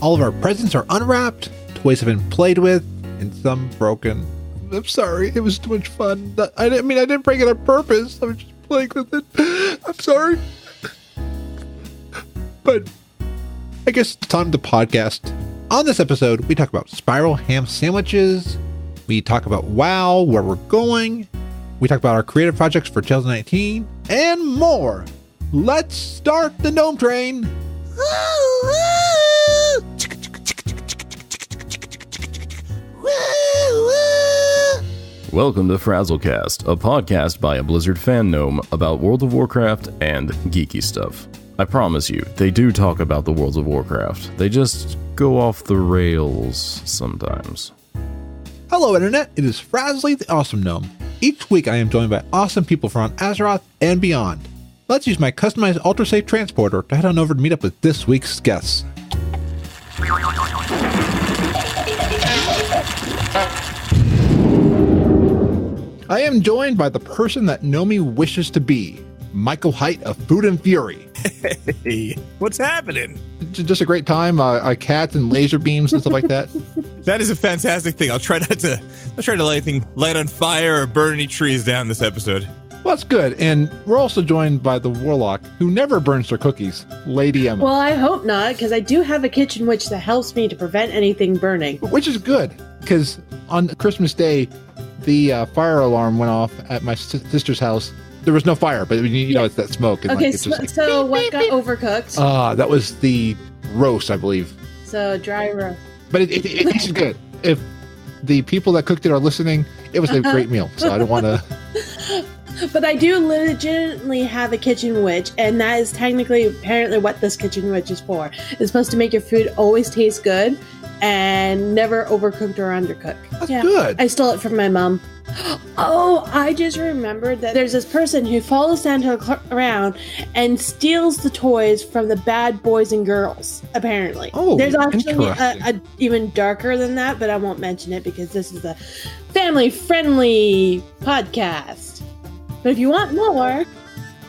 All of our presents are unwrapped, toys have been played with, and some broken. I'm sorry, it was too much fun. I didn't break it on purpose. I was just playing with it. I'm sorry. But I guess it's time to podcast. On this episode, we talk about spiral ham sandwiches. We talk about WoW, where we're going. We talk about our creative projects for 2019 and more. Let's start the Gnome Train. Welcome to FrazlCast, a podcast by a Blizzard fan gnome about World of Warcraft and geeky stuff. I promise you, they do talk about the World of Warcraft. They just go off the rails sometimes. Hello, Internet. It is Frazley, the Awesome Gnome. Each week, I am joined by awesome people from Azeroth and beyond. Let's use my customized ultra-safe transporter to head on over to meet up with this week's guests. I am joined by the person that Nomi wishes to be, Michael Heit of Food and Fury. Hey, what's happening? Just a great time, cats and laser beams and stuff like that. That is a fantastic thing. I'll try not to light on fire or burn any trees down this episode. Well, that's good. And we're also joined by the warlock who never burns their cookies, Lady Emma. Well, I hope not, because I do have a kitchen witch that helps me to prevent anything burning. Which is good, because on Christmas Day, the fire alarm went off at my sister's house. There was no fire, but you know, it's that smoke. And okay, it's just like, so what got overcooked? That was the roast, I believe. So dry roast. But it tasted good. If the people that cooked it are listening, it was a great meal. So I don't want to... But I do legitimately have a kitchen witch, and that is apparently what this kitchen witch is for. It's supposed to make your food always taste good and never overcooked or undercooked. That's good. I stole it from my mom. Oh, I just remembered that there's this person who follows Santa around and steals the toys from the bad boys and girls, apparently. Oh, there's actually a even darker than that, but I won't mention it because this is a family-friendly podcast. But if you want more,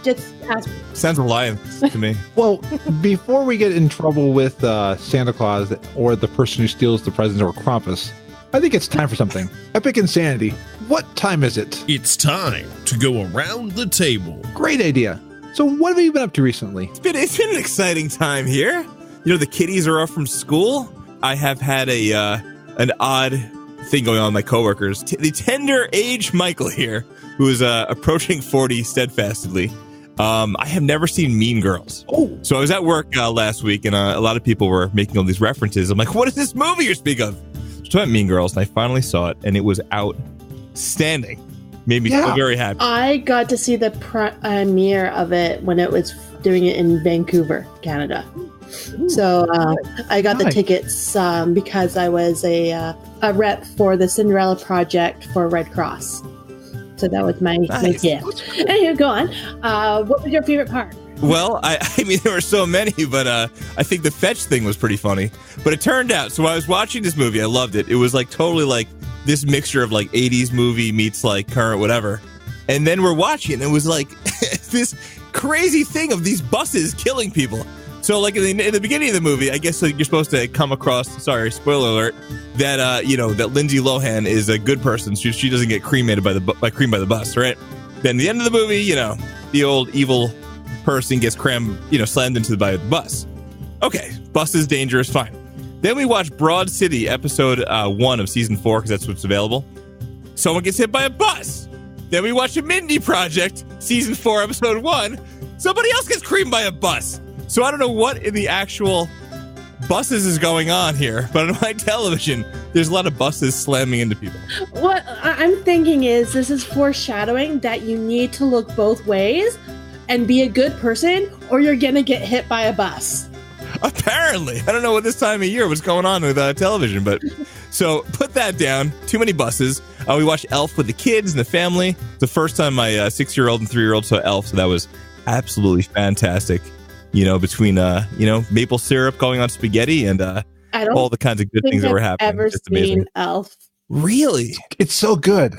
just ask me. Sounds alliance to me. Well, before we get in trouble with Santa Claus or the person who steals the presents or Krampus, I think it's time for something. Epicinsanity. What time is it? It's time to go around the table. Great idea. So what have you been up to recently? It's been an exciting time here. You know, the kiddies are off from school. I have had an odd thing going on with my coworkers. The tender age Michael here, who is approaching 40 steadfastly. I have never seen Mean Girls. Oh. So I was at work last week, and a lot of people were making all these references. I'm like, what is this movie you speak of? So I went Mean Girls, and I finally saw it, and it was outstanding. Made me so very happy. I got to see the premiere of it when it was doing it in Vancouver, Canada. Ooh, so I got the tickets because I was a rep for the Cinderella Project for Red Cross. So that was my gift. Anyway, go on. What was your favorite part? Well, I mean, there were so many, but I think the fetch thing was pretty funny. But it turned out, so I was watching this movie, I loved it. It was like totally like this mixture of like 80s movie meets like current whatever. And then we're watching, and it was like this crazy thing of these buses killing people. So like in the beginning of the movie, I guess you're supposed to come across, sorry, spoiler alert, that that Lindsay Lohan is a good person. She doesn't get cremated by cream by the bus, right? Then at the end of the movie, the old evil person gets slammed into by the bus. Okay, bus is dangerous, fine. Then we watch Broad City, episode 1 of season 4, because that's what's available. Someone gets hit by a bus. Then we watch a Mindy Project, season 4, episode 1. Somebody else gets creamed by a bus. So I don't know what in the actual buses is going on here, but on my television, there's a lot of buses slamming into people. What I'm thinking is this is foreshadowing that you need to look both ways and be a good person, or you're going to get hit by a bus. Apparently. I don't know what this time of year was going on with television, but so put that down. Too many buses. We watched Elf with the kids and the family. The first time my 6-year-old and 3-year-old saw Elf, so that was absolutely fantastic. Between maple syrup going on spaghetti and all the kinds of good things that were happening. I've ever seen Elf. Really? It's so good.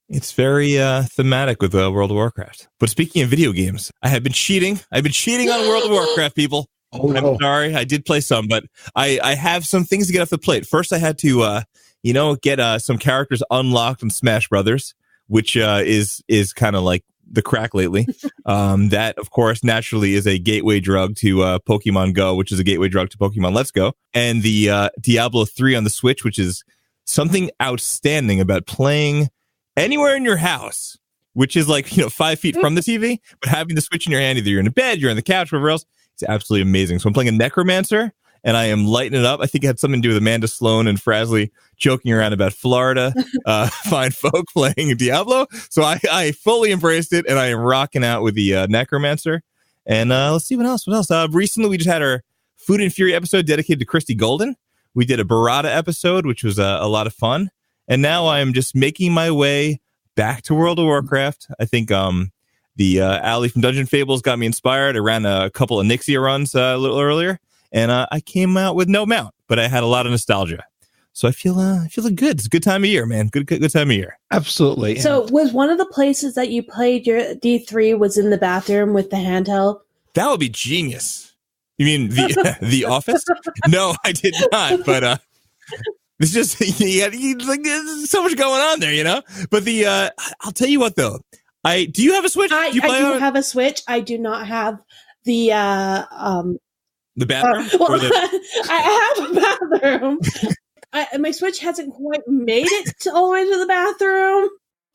It's very thematic with World of Warcraft. But speaking of video games, I have been cheating. I've been cheating on World of Warcraft, people. Oh, I'm sorry. I did play some, but I have some things to get off the plate. First, I had to, get some characters unlocked in Smash Brothers, which is kind of like the crack lately. That, of course, naturally is a gateway drug to Pokemon Go, which is a gateway drug to Pokemon Let's Go. And the Diablo 3 on the Switch, which is something outstanding about playing anywhere in your house, which is like, 5 feet from the TV, but having the Switch in your hand, either you're in a bed, you're on the couch, wherever else, it's absolutely amazing. So I'm playing a Necromancer, and I am lighting it up. I think it had something to do with Amanda Sloan and Frazley joking around about Florida, fine folk playing Diablo. So I fully embraced it, and I am rocking out with the Necromancer. And let's see what else. Recently, we just had our Food and Fury episode dedicated to Christy Golden. We did a Barada episode, which was a lot of fun. And now I am just making my way back to World of Warcraft. I think the Ali from Dungeon Fables got me inspired. I ran a couple of Nixia runs a little earlier, and I came out with no mount, but I had a lot of nostalgia. So I feel good. It's a good time of year, man. Good time of year. Absolutely. So was one of the places that you played your D3 was in the bathroom with the handheld? That would be genius. You mean the Office? No, I did not. But it's just there's so much going on there, But I'll tell you what though. Do you have a Switch? I do have a Switch. I do not have the bathroom. I have a bathroom. My Switch hasn't quite made it all the way to the bathroom.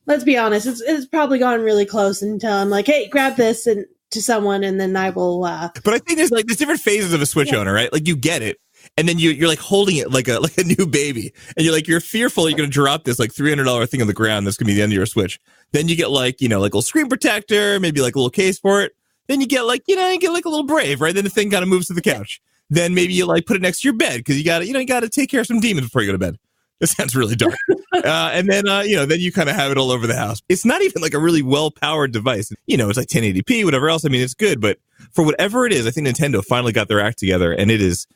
Let's be honest. It's probably gone really close until I'm like, hey, grab this and to someone, and then I will. But I think there's different phases of a Switch owner, right? Like you get it, and then you're like holding it like a new baby, and you're fearful you're going to drop this like $300 thing on the ground. That's going to be the end of your Switch. Then you get like a little screen protector, maybe like a little case for it. Then you get like a little Brave, right? Then the thing kind of moves to the couch. Then maybe you like put it next to your bed because you got to take care of some demons before you go to bed. That sounds really dark. And then, then you kind of have it all over the house. It's not even like a really well-powered device. It's like 1080p, whatever else. I mean, it's good, but for whatever it is, I think Nintendo finally got their act together, and it is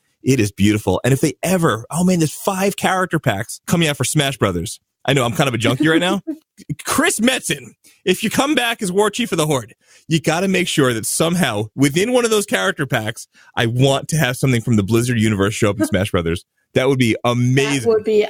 beautiful. And if they ever, there's 5 character packs coming out for Smash Brothers. I know I'm kind of a junkie right now. Chris Metzen, if you come back as War Chief of the Horde, you got to make sure that somehow within one of those character packs, I want to have something from the Blizzard universe show up in Smash Brothers. That would be amazing. That would be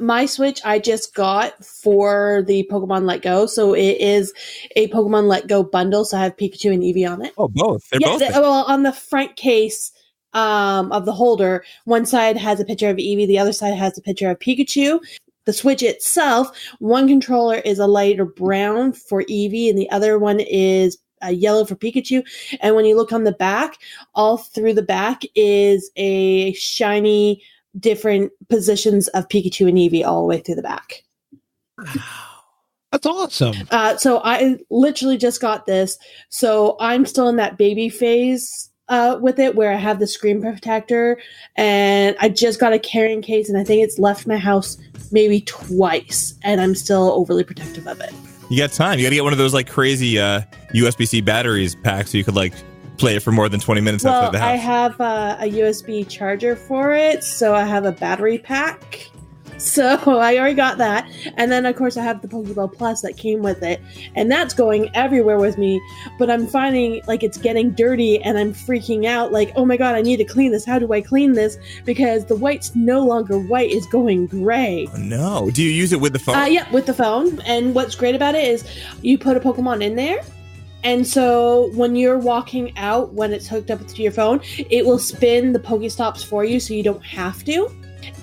my Switch I just got for the Pokemon Let Go. So it is a Pokemon Let Go bundle. So I have Pikachu and Eevee on it. Oh, both. They're both. Well, on the front case of the holder, one side has a picture of Eevee, the other side has a picture of Pikachu. The Switch itself, one controller is a lighter brown for Eevee, and the other one is a yellow for Pikachu. And when you look on the back, all through the back is a shiny different positions of Pikachu and Eevee all the way through the back. Wow. That's awesome. So I literally just got this. So I'm still in that baby phase with it where I have the screen protector, and I just got a carrying case, and I think it's left my house maybe twice, and I'm still overly protective of it. You got time. You got to get one of those like crazy USB-C batteries packs so you could like play it for more than 20 minutes outside the house. I have a USB charger for it, so I have a battery pack. So I already got that. And then, of course, I have the Pokeball Plus that came with it. And that's going everywhere with me. But I'm finding, like, it's getting dirty, and I'm freaking out. Like, oh, my God, I need to clean this. How do I clean this? Because the white's no longer white. It's going gray. Oh, no. Do you use it with the phone? Yeah, with the phone. And what's great about it is you put a Pokemon in there. And so when you're walking out, when it's hooked up to your phone, it will spin the Pokestops for you so you don't have to.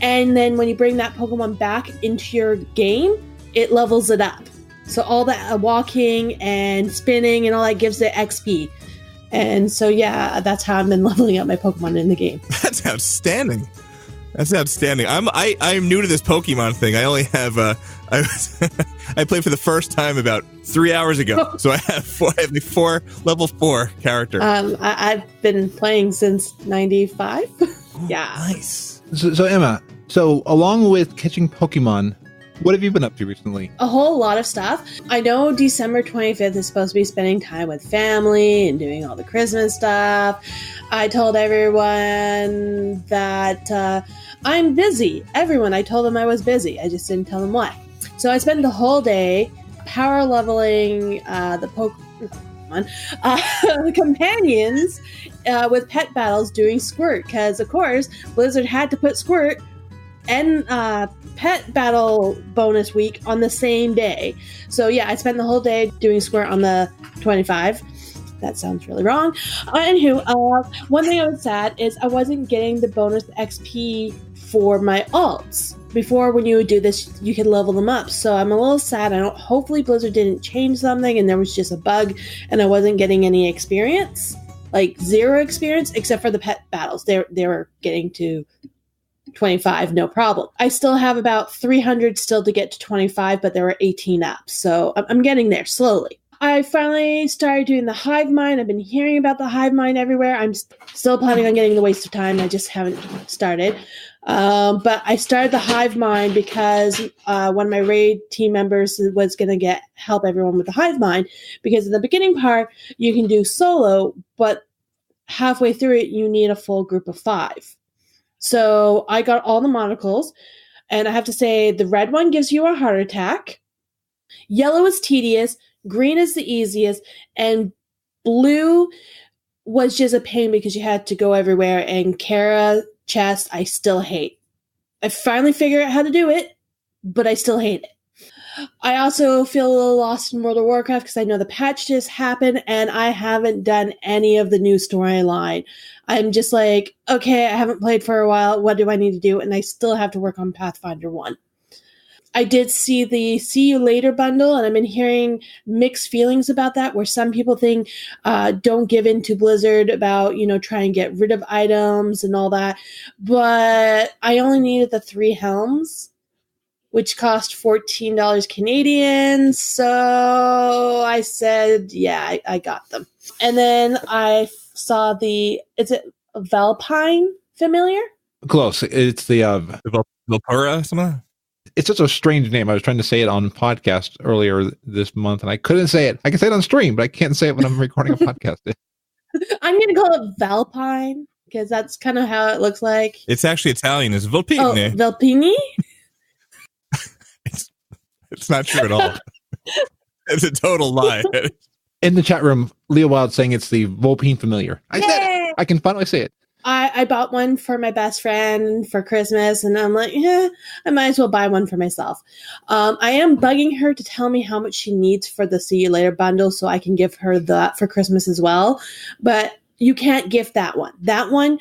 And then when you bring that Pokemon back into your game, it levels it up. So all that walking and spinning and all that gives it XP. And so, yeah, that's how I've been leveling up my Pokemon in the game. That's outstanding. That's outstanding. I'm new to this Pokemon thing. I only have I played for the first time about 3 hours ago. So I have four level 4 character. I've been playing since 95. Yeah. Nice. So Emma, along with catching Pokemon, what have you been up to recently? A whole lot of stuff. I know December 25th is supposed to be spending time with family and doing all the Christmas stuff. I told everyone that I'm busy. I told them I was busy. I just didn't tell them why. So I spent the whole day power leveling the Pokemon, companions with pet battles doing Squirt, because of course Blizzard had to put Squirt and pet battle bonus week on the same day. So yeah, I spent the whole day doing Squirt on the 25. That sounds really wrong. Anywho, one thing I was sad is I wasn't getting the bonus XP for my alts. Before, when you would do this, you could level them up. So I'm a little sad. Hopefully Blizzard didn't change something and there was just a bug and I wasn't getting any experience. Like 0 experience, except for the pet battles. They were getting to 25, no problem. I still have about 300 still to get to 25, but there were 18 up. So I'm getting there slowly. I finally started doing the hive mind. I've been hearing about the hive mind everywhere. I'm still planning on getting the waste of time. I just haven't started. But I started the hive mind because one of my raid team members was going to help everyone with the hive mind, because in the beginning part, you can do solo, but halfway through it, you need a full group of 5. So I got all the monocles, and I have to say the red one gives you a heart attack. Yellow is tedious. Green is the easiest, and blue was just a pain because you had to go everywhere, and Kara chest I still hate. I finally figured out how to do it, but I still hate it. I also feel a little lost in World of Warcraft because I know the patch just happened and I haven't done any of the new storyline. I'm just like, okay, I haven't played for a while. What do I need to do? And I still have to work on Pathfinder 1. I did see the See You Later bundle, and I've been hearing mixed feelings about that, where some people think don't give in to Blizzard about, try and get rid of items and all that. But I only needed the 3 helms, which cost $14 Canadian. So I said, yeah, I got them. And then I saw is it Valpine familiar? Close. It's the Valpura, something. It's such a strange name. I was trying to say it on podcast earlier this month, and I couldn't say it. I can say it on stream, but I can't say it when I'm recording a podcast. I'm going to call it Valpine, because that's kind of how it looks like. It's actually Italian. It's Volpini. Oh, Volpini? It's not true at all. It's a total lie. In the chat room, Leo Wild saying it's the Volpine Familiar. I said it. I can finally say it. I bought one for my best friend for Christmas, and I'm like, yeah, I might as well buy one for myself. I am bugging her to tell me how much she needs for the See You Later bundle so I can give her that for Christmas as well. But you can't gift that one. That one,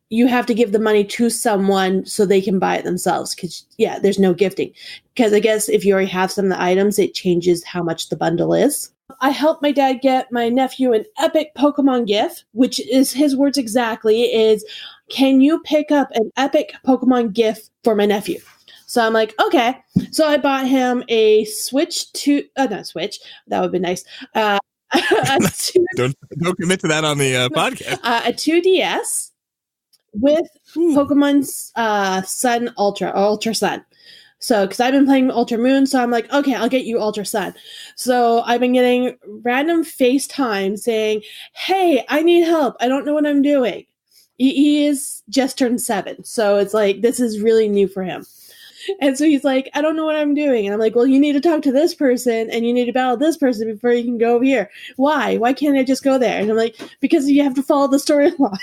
you have to give the money to someone so they can buy it themselves. Because, yeah, there's no gifting. Because I guess if you already have some of the items, it changes how much the bundle is. I helped my dad get my nephew an epic Pokemon gift, which is his words exactly, is, can you pick up an epic Pokemon gift for my nephew? So I'm like, okay. So I bought him a Switch not Switch. That would be nice. Don't commit to that on the podcast. A 2DS with Pokemon's Sun Ultra Sun. So, because I've been playing Ultra Moon, so I'm like, okay, I'll get you Ultra Sun. So I've been getting random FaceTime saying, hey, I need help. I don't know what I'm doing. He is just turned 7. So it's like, this is really new for him. And so he's like, I don't know what I'm doing. And I'm like, well, you need to talk to this person and you need to battle this person before you can go over here. Why? Why can't I just go there? And I'm like, because you have to follow the storyline.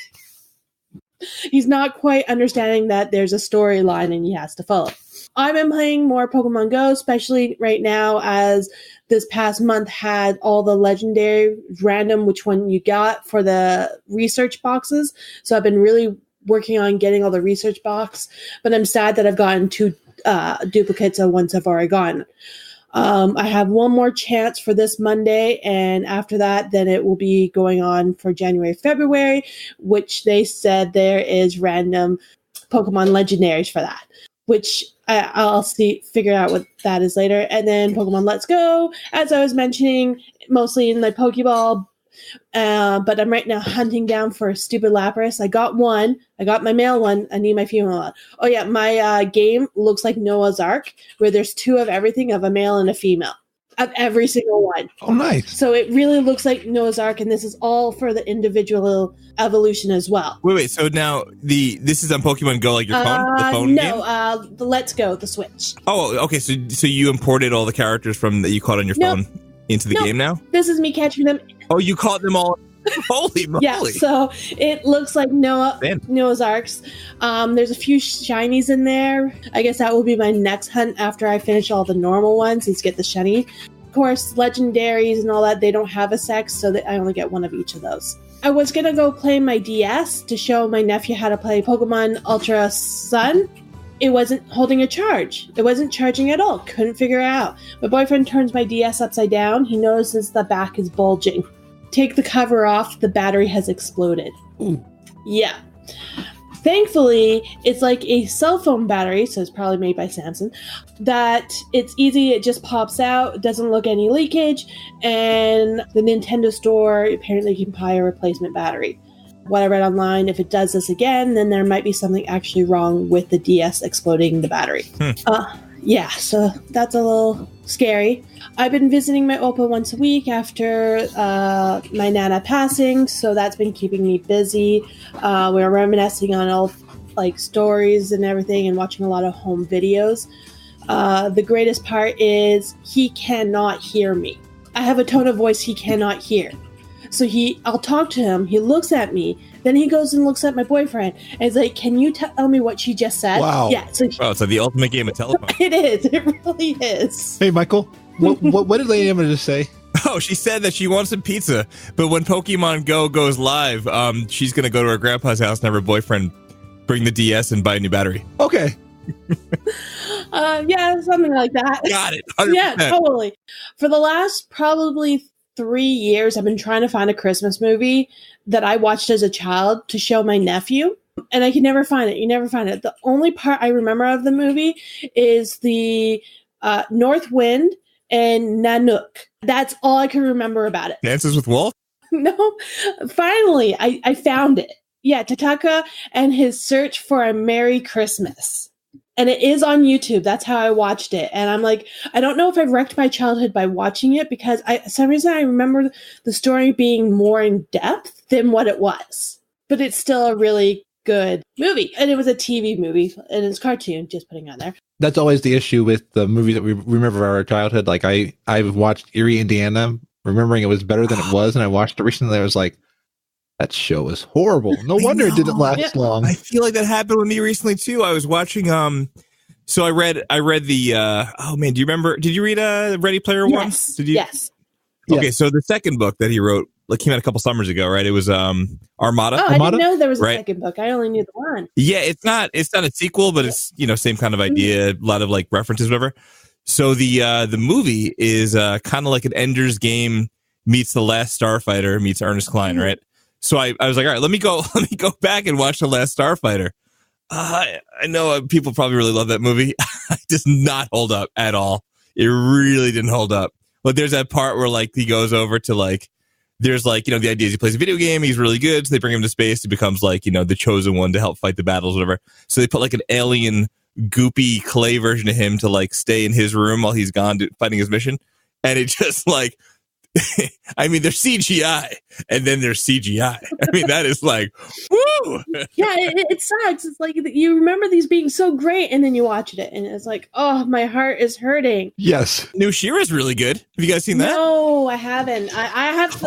He's not quite understanding that there's a storyline and he has to follow. I've been playing more Pokemon Go, especially right now, as this past month had all the legendary random which one you got for the research boxes. So I've been really working on getting all the research box, but I'm sad that I've gotten 2 duplicates of ones I've already gotten. I have one more chance for this Monday, and after that, then it will be going on for January, February, which they said there is random Pokemon legendaries for that, which I'll figure out what that is later. And then Pokemon Let's Go, as I was mentioning, mostly in my Pokeball, but I'm right now hunting down for a stupid Lapras. I got one. I got my male one. I need my female one. Oh yeah, my game looks like Noah's Ark, where there's 2 of everything, of a male and a female, of every single one. Oh, nice. So it really looks like Noah's Ark, and this is all for the individual evolution as well. Wait. So now this is on Pokemon Go, like your phone, the phone game? The Let's Go, the Switch. Oh, okay. So you imported all the characters from that you caught on your phone into the game now? This is me catching them Oh, you caught them all? Holy moly. Yeah, so it looks like Noah's Arks. There's a few shinies in there. I guess that will be my next hunt after I finish all the normal ones, is get the shiny. Of course, legendaries and all that, they don't have a sex, so I only get one of each of those. I was going to go play my DS to show my nephew how to play Pokemon Ultra Sun. It wasn't holding a charge. It wasn't charging at all. Couldn't figure it out. My boyfriend turns my DS upside down. He notices the back is bulging. Take the cover off, the battery has exploded. Ooh. Yeah. Thankfully, it's like a cell phone battery, so it's probably made by Samsung, that it's easy, it just pops out, it doesn't look any leakage, and the Nintendo store apparently can buy a replacement battery. What I read online, if it does this again, then there might be something actually wrong with the DS exploding the battery. Yeah, so that's a little scary. I've been visiting my Oppa once a week after my Nana passing, so that's been keeping me busy. We're reminiscing on all stories and everything and watching a lot of home videos. The greatest part is he cannot hear me. I have a tone of voice he cannot hear. So I'll talk to him, he looks at me, then he goes and looks at my boyfriend, and he's like, can you tell me what she just said? Wow. Yeah. So Wow, it's like the ultimate game of telephone. It is. It really is. Hey, Michael, what did Lady Emma just say? Oh, she said that she wants some pizza, but when Pokemon Go goes live, she's going to go to her grandpa's house and have her boyfriend bring the DS and buy a new battery. Okay. Yeah, something like that. Got it. 100%. Yeah, totally. For the last probably 3 years, I've been trying to find a Christmas movie that I watched as a child to show my nephew, and I can never find it. You never find it. The only part I remember of the movie is the North Wind and Nanook. That's all I can remember about it. Dances with Wolf? No, finally, I found it. Yeah, Tataka and his search for a Merry Christmas. And it is on YouTube. That's how I watched it. And I'm like, I don't know if I've wrecked my childhood by watching it, because for some reason I remember the story being more in depth than what it was. But it's still a really good movie. And it was a TV movie, and it's cartoon, just putting it on there. That's always the issue with the movies that we remember from our childhood. Like I've watched Erie, Indiana, remembering it was better than it was, and I watched it recently. I was like, that show is horrible. No wonder it didn't last long. I feel like that happened with me recently too. I was watching so I read the oh man, do you remember, did you read Ready Player One? Yes. Did you? Yes. Okay, Yes. so the second book that he wrote came out a couple summers ago, right? It was Armada. Oh, I didn't know there was a Right. second book. I only knew the one. Yeah, it's not a sequel, but it's same kind of idea, a lot of like references, whatever. So the movie is kind of like an Ender's Game meets The Last Starfighter meets Ernest Cline, right? So I was like, all right, let me go back and watch The Last Starfighter. I know people probably really love that movie. It does not hold up at all. It really didn't hold up. But there's that part where like he goes over to like, there's like, the idea is he plays a video game, he's really good, so they bring him to space, he becomes like, the chosen one to help fight the battles, whatever. So they put like an alien goopy clay version of him to like stay in his room while he's gone fighting his mission. And it just like, I mean, there's CGI and then there's CGI. I mean, that is like, woo! Yeah, it sucks. It's like you remember these being so great, and then you watch it, and it's like, oh, my heart is hurting. Yes. New She-Ra's really good. Have you guys seen that? No, I haven't. I have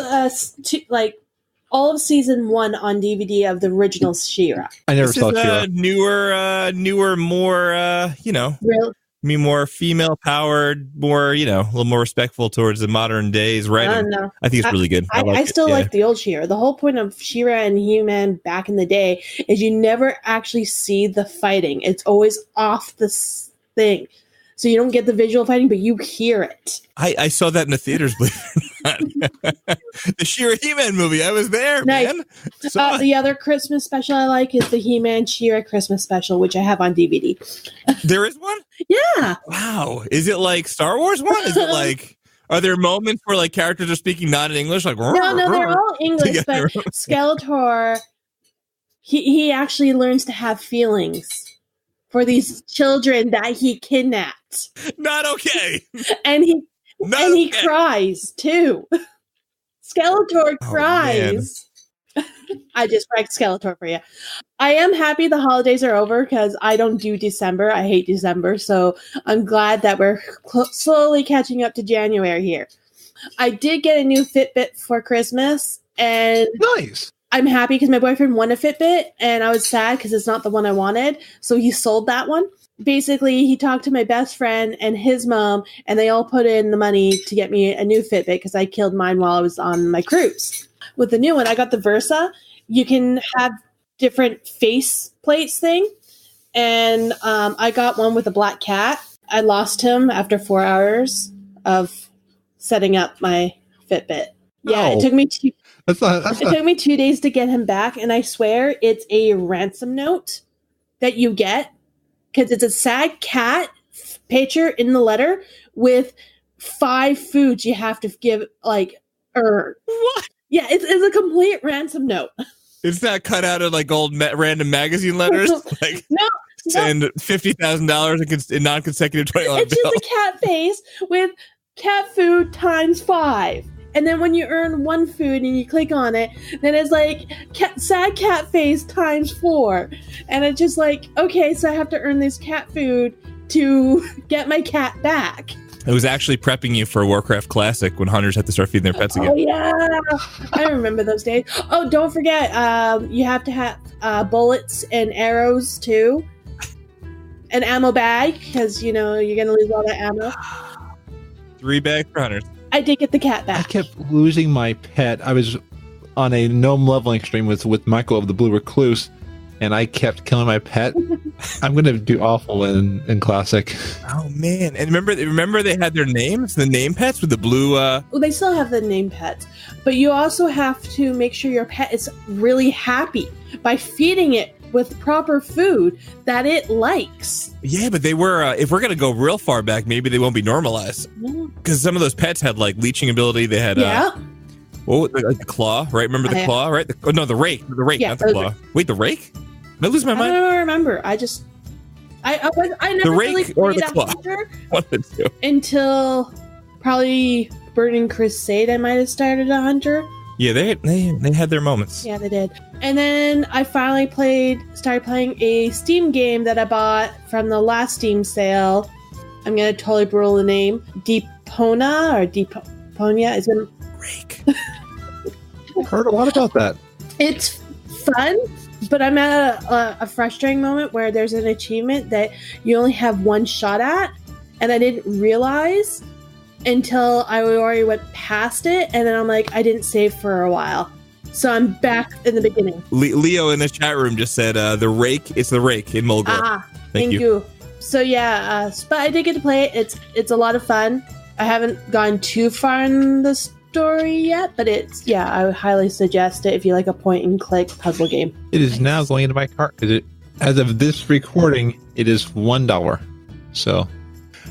all of season 1 on DVD of the original She-Ra. I never This saw is She-Ra. newer, more, Real? more female powered, more, a little more respectful towards the modern days writing. No. I think it's really good. I still like the old She-Ra. The whole point of She-Ra and He-Man back in the day is you never actually see the fighting. It's always off the thing. So you don't get the visual fighting, but you hear it. I saw that in the theaters, believe it or not. The She-Ra He-Man movie. I was there, Nice. man. Saw it. The other Christmas special I like is the He-Man She-Ra Christmas special, which I have on DVD. There is one? Yeah. Wow. Is it like Star Wars one? Is it like, are there moments where like characters are speaking not in English? Like, No, they're all English, but Skeletor, he actually learns to have feelings for these children that he kidnapped. Not okay. And he Not and he okay. cries too. Skeletor cries. I just wrecked Skeletor for you. I am happy the holidays are over because I don't do December. I hate December. So I'm glad that we're slowly catching up to January here. I did get a new Fitbit for Christmas, and Nice. I'm happy because my boyfriend won a Fitbit, and I was sad because it's not the one I wanted. So he sold that one. Basically, he talked to my best friend and his mom, and they all put in the money to get me a new Fitbit because I killed mine while I was on my cruise. With the new one, I got the Versa. You can have different face plates thing. And I got one with a black cat. I lost him after 4 hours of setting up my Fitbit. Yeah, Oh. it took me That's took me 2 days to get him back, and I swear it's a ransom note that you get because it's a sad cat picture in the letter with 5 foods you have to give, like, or What? yeah, it's a complete ransom note. It's not cut out of like old random magazine letters. Like No. send $50,000 in non-consecutive $20 It's bills. just a cat face with cat food times 5. And then when you earn one food and you click on it, then it's like sad cat face times 4. And it's just like, okay, so I have to earn this cat food to get my cat back. It was actually prepping you for a Warcraft Classic when hunters had to start feeding their pets Oh, again. yeah. I remember those days. Oh, don't forget, you have to have bullets and arrows, too. An ammo bag, because, you're going to lose all that ammo. 3 bags for hunters. I did get the cat I back. kept losing my pet. I was on a gnome leveling stream with Michael of the Blue Recluse, and I kept killing my pet. I'm going to do awful in Classic. Oh man! And remember they had their names, the name pets with the blue. Well, they still have the name pets, but you also have to make sure your pet is really happy by feeding it with proper food that it likes. Yeah, but they were. If we're gonna go real far back, maybe they won't be normalized Yeah. because some of those pets had like leeching ability. They had like the claw, right? Remember the claw, right? The rake, Yeah, not the claw. Wait, the rake? Am I losing my I mind? don't remember. I never The really rake or played the a claw? hunter One of the two. until probably Burning Crusade. I might have started a hunter. Yeah, they had their moments. Yeah, they did. And then I finally started playing a Steam game that I bought from the last Steam sale. I'm gonna totally brutal the name. Deepona or Deeponia. It's been Rake. I've heard a lot about that. It's fun, but I'm at a frustrating moment where there's an achievement that you only have one shot at, and I didn't realize until I already went past it, and then I'm like, I didn't save for a while. So I'm back in the beginning. Leo in the chat room just said the rake. It's the rake in Mulgar. Thank you. So yeah, but I did get to play it. It's a lot of fun. I haven't gone too far in the story yet, but I would highly suggest it if you like a point and click puzzle game. It is now going into my cart. As of this recording, it is $1. So,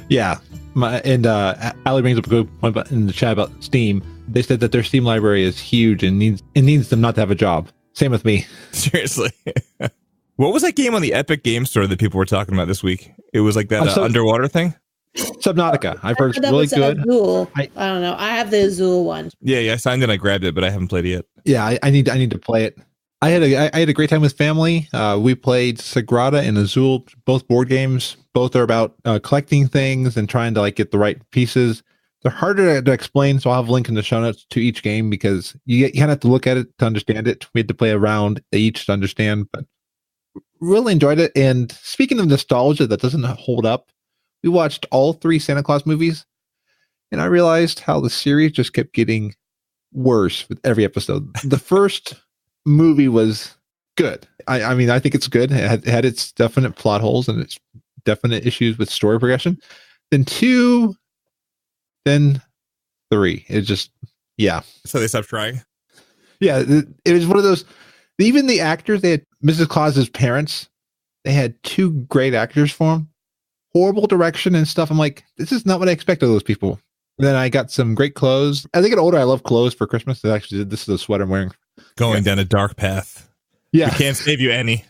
yeah. Ali brings up a good point in the chat about Steam. They said that their Steam library is huge and needs them not to have a job. Same with me. Seriously. What was that game on the Epic Game Store that people were talking about this week? It was like that underwater thing? Subnautica. I've heard it's That really was good. Azul. I don't know. I have the Azul one. Yeah, I signed in, I grabbed it, but I haven't played it yet. Yeah, I need to play it. I had a great time with family. We played Sagrada and Azul, both board games. Both are about collecting things and trying to get the right pieces. They're harder to explain, so I'll have a link in the show notes to each game because you kind of have to look at it to understand it. We had to play a round each to understand, but really enjoyed it. And speaking of nostalgia that doesn't hold up, we watched all 3 Santa Claus movies, and I realized how the series just kept getting worse with every episode. The first movie was good. I mean, I think it's good. It had its definite plot holes and its definite issues with story progression. Then 2, then 3. It just, yeah. So they stopped trying? Yeah, it was one of those, even the actors, they had Mrs. Claus's parents, they had 2 great actors for them. Horrible direction and stuff. I'm like, this is not what I expected of those people. And then I got some great clothes. As I get older, I love clothes for Christmas. This is a sweater I'm wearing. Going down a dark path. Yeah. We can't save you any.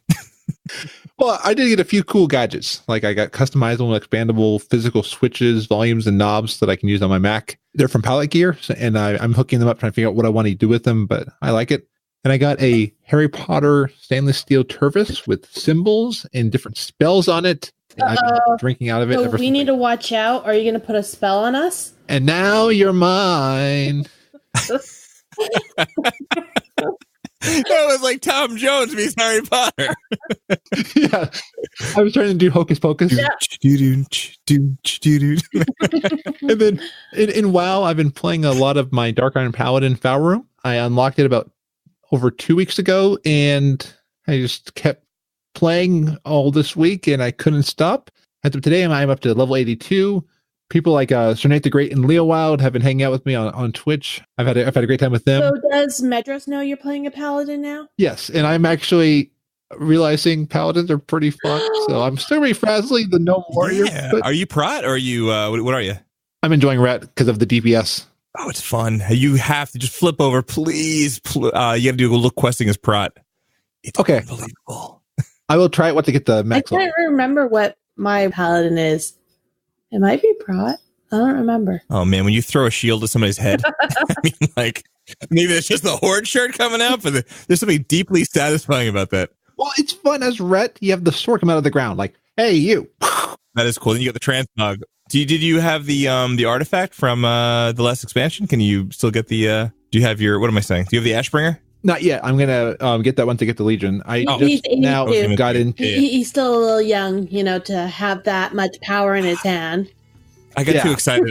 Well, I did get a few cool gadgets. Like I got customizable, expandable physical switches, volumes, and knobs that I can use on my Mac. They're from Palette Gear, and I'm hooking them up, trying to figure out what I want to do with them, but I like it. And I got a Harry Potter stainless steel turvis with symbols and different spells on it I've been drinking out of it. So we need to watch out. Are you going to put a spell on us? And now you're mine. That was like Tom Jones meets Harry Potter. Yeah, I was trying to do Hocus Pocus. Yeah. And then in WoW, I've been playing a lot of my Dark Iron Paladin Foul Room. I unlocked it about over 2 weeks ago, and I just kept playing all this week, and I couldn't stop. As of today, I'm up to level 82. People like Sir Nate the Great and Leo Wild have been hanging out with me on Twitch. I've had a great time with them. So does Medros know you're playing a paladin now? Yes, and I'm actually realizing paladins are pretty fun. So I'm still going to be Frazley, the Gnome Warrior. Yeah. Are you Prot or are you, what are you? I'm enjoying Ret because of the DPS. Oh, it's fun. You have to just flip over, please. You got to do a little questing as Prot. It's unbelievable. I will try it once I get the max. I can't remember what my paladin is. It might be Prot. I don't remember. Oh man, when you throw a shield at somebody's head, I mean, like maybe it's just the Horde shirt coming out, but there's something deeply satisfying about that. Well, it's fun as Ret. You have the sword come out of the ground, like, hey, you. That is cool. Then you got the transmog. Did you have the artifact from the last expansion? Can you still get the? Do you have your? What am I saying? Do you have the Ashbringer? Not yet. I'm gonna get that one to get the Legion. He's now got in. He's still a little young, to have that much power in his hand. I got too excited.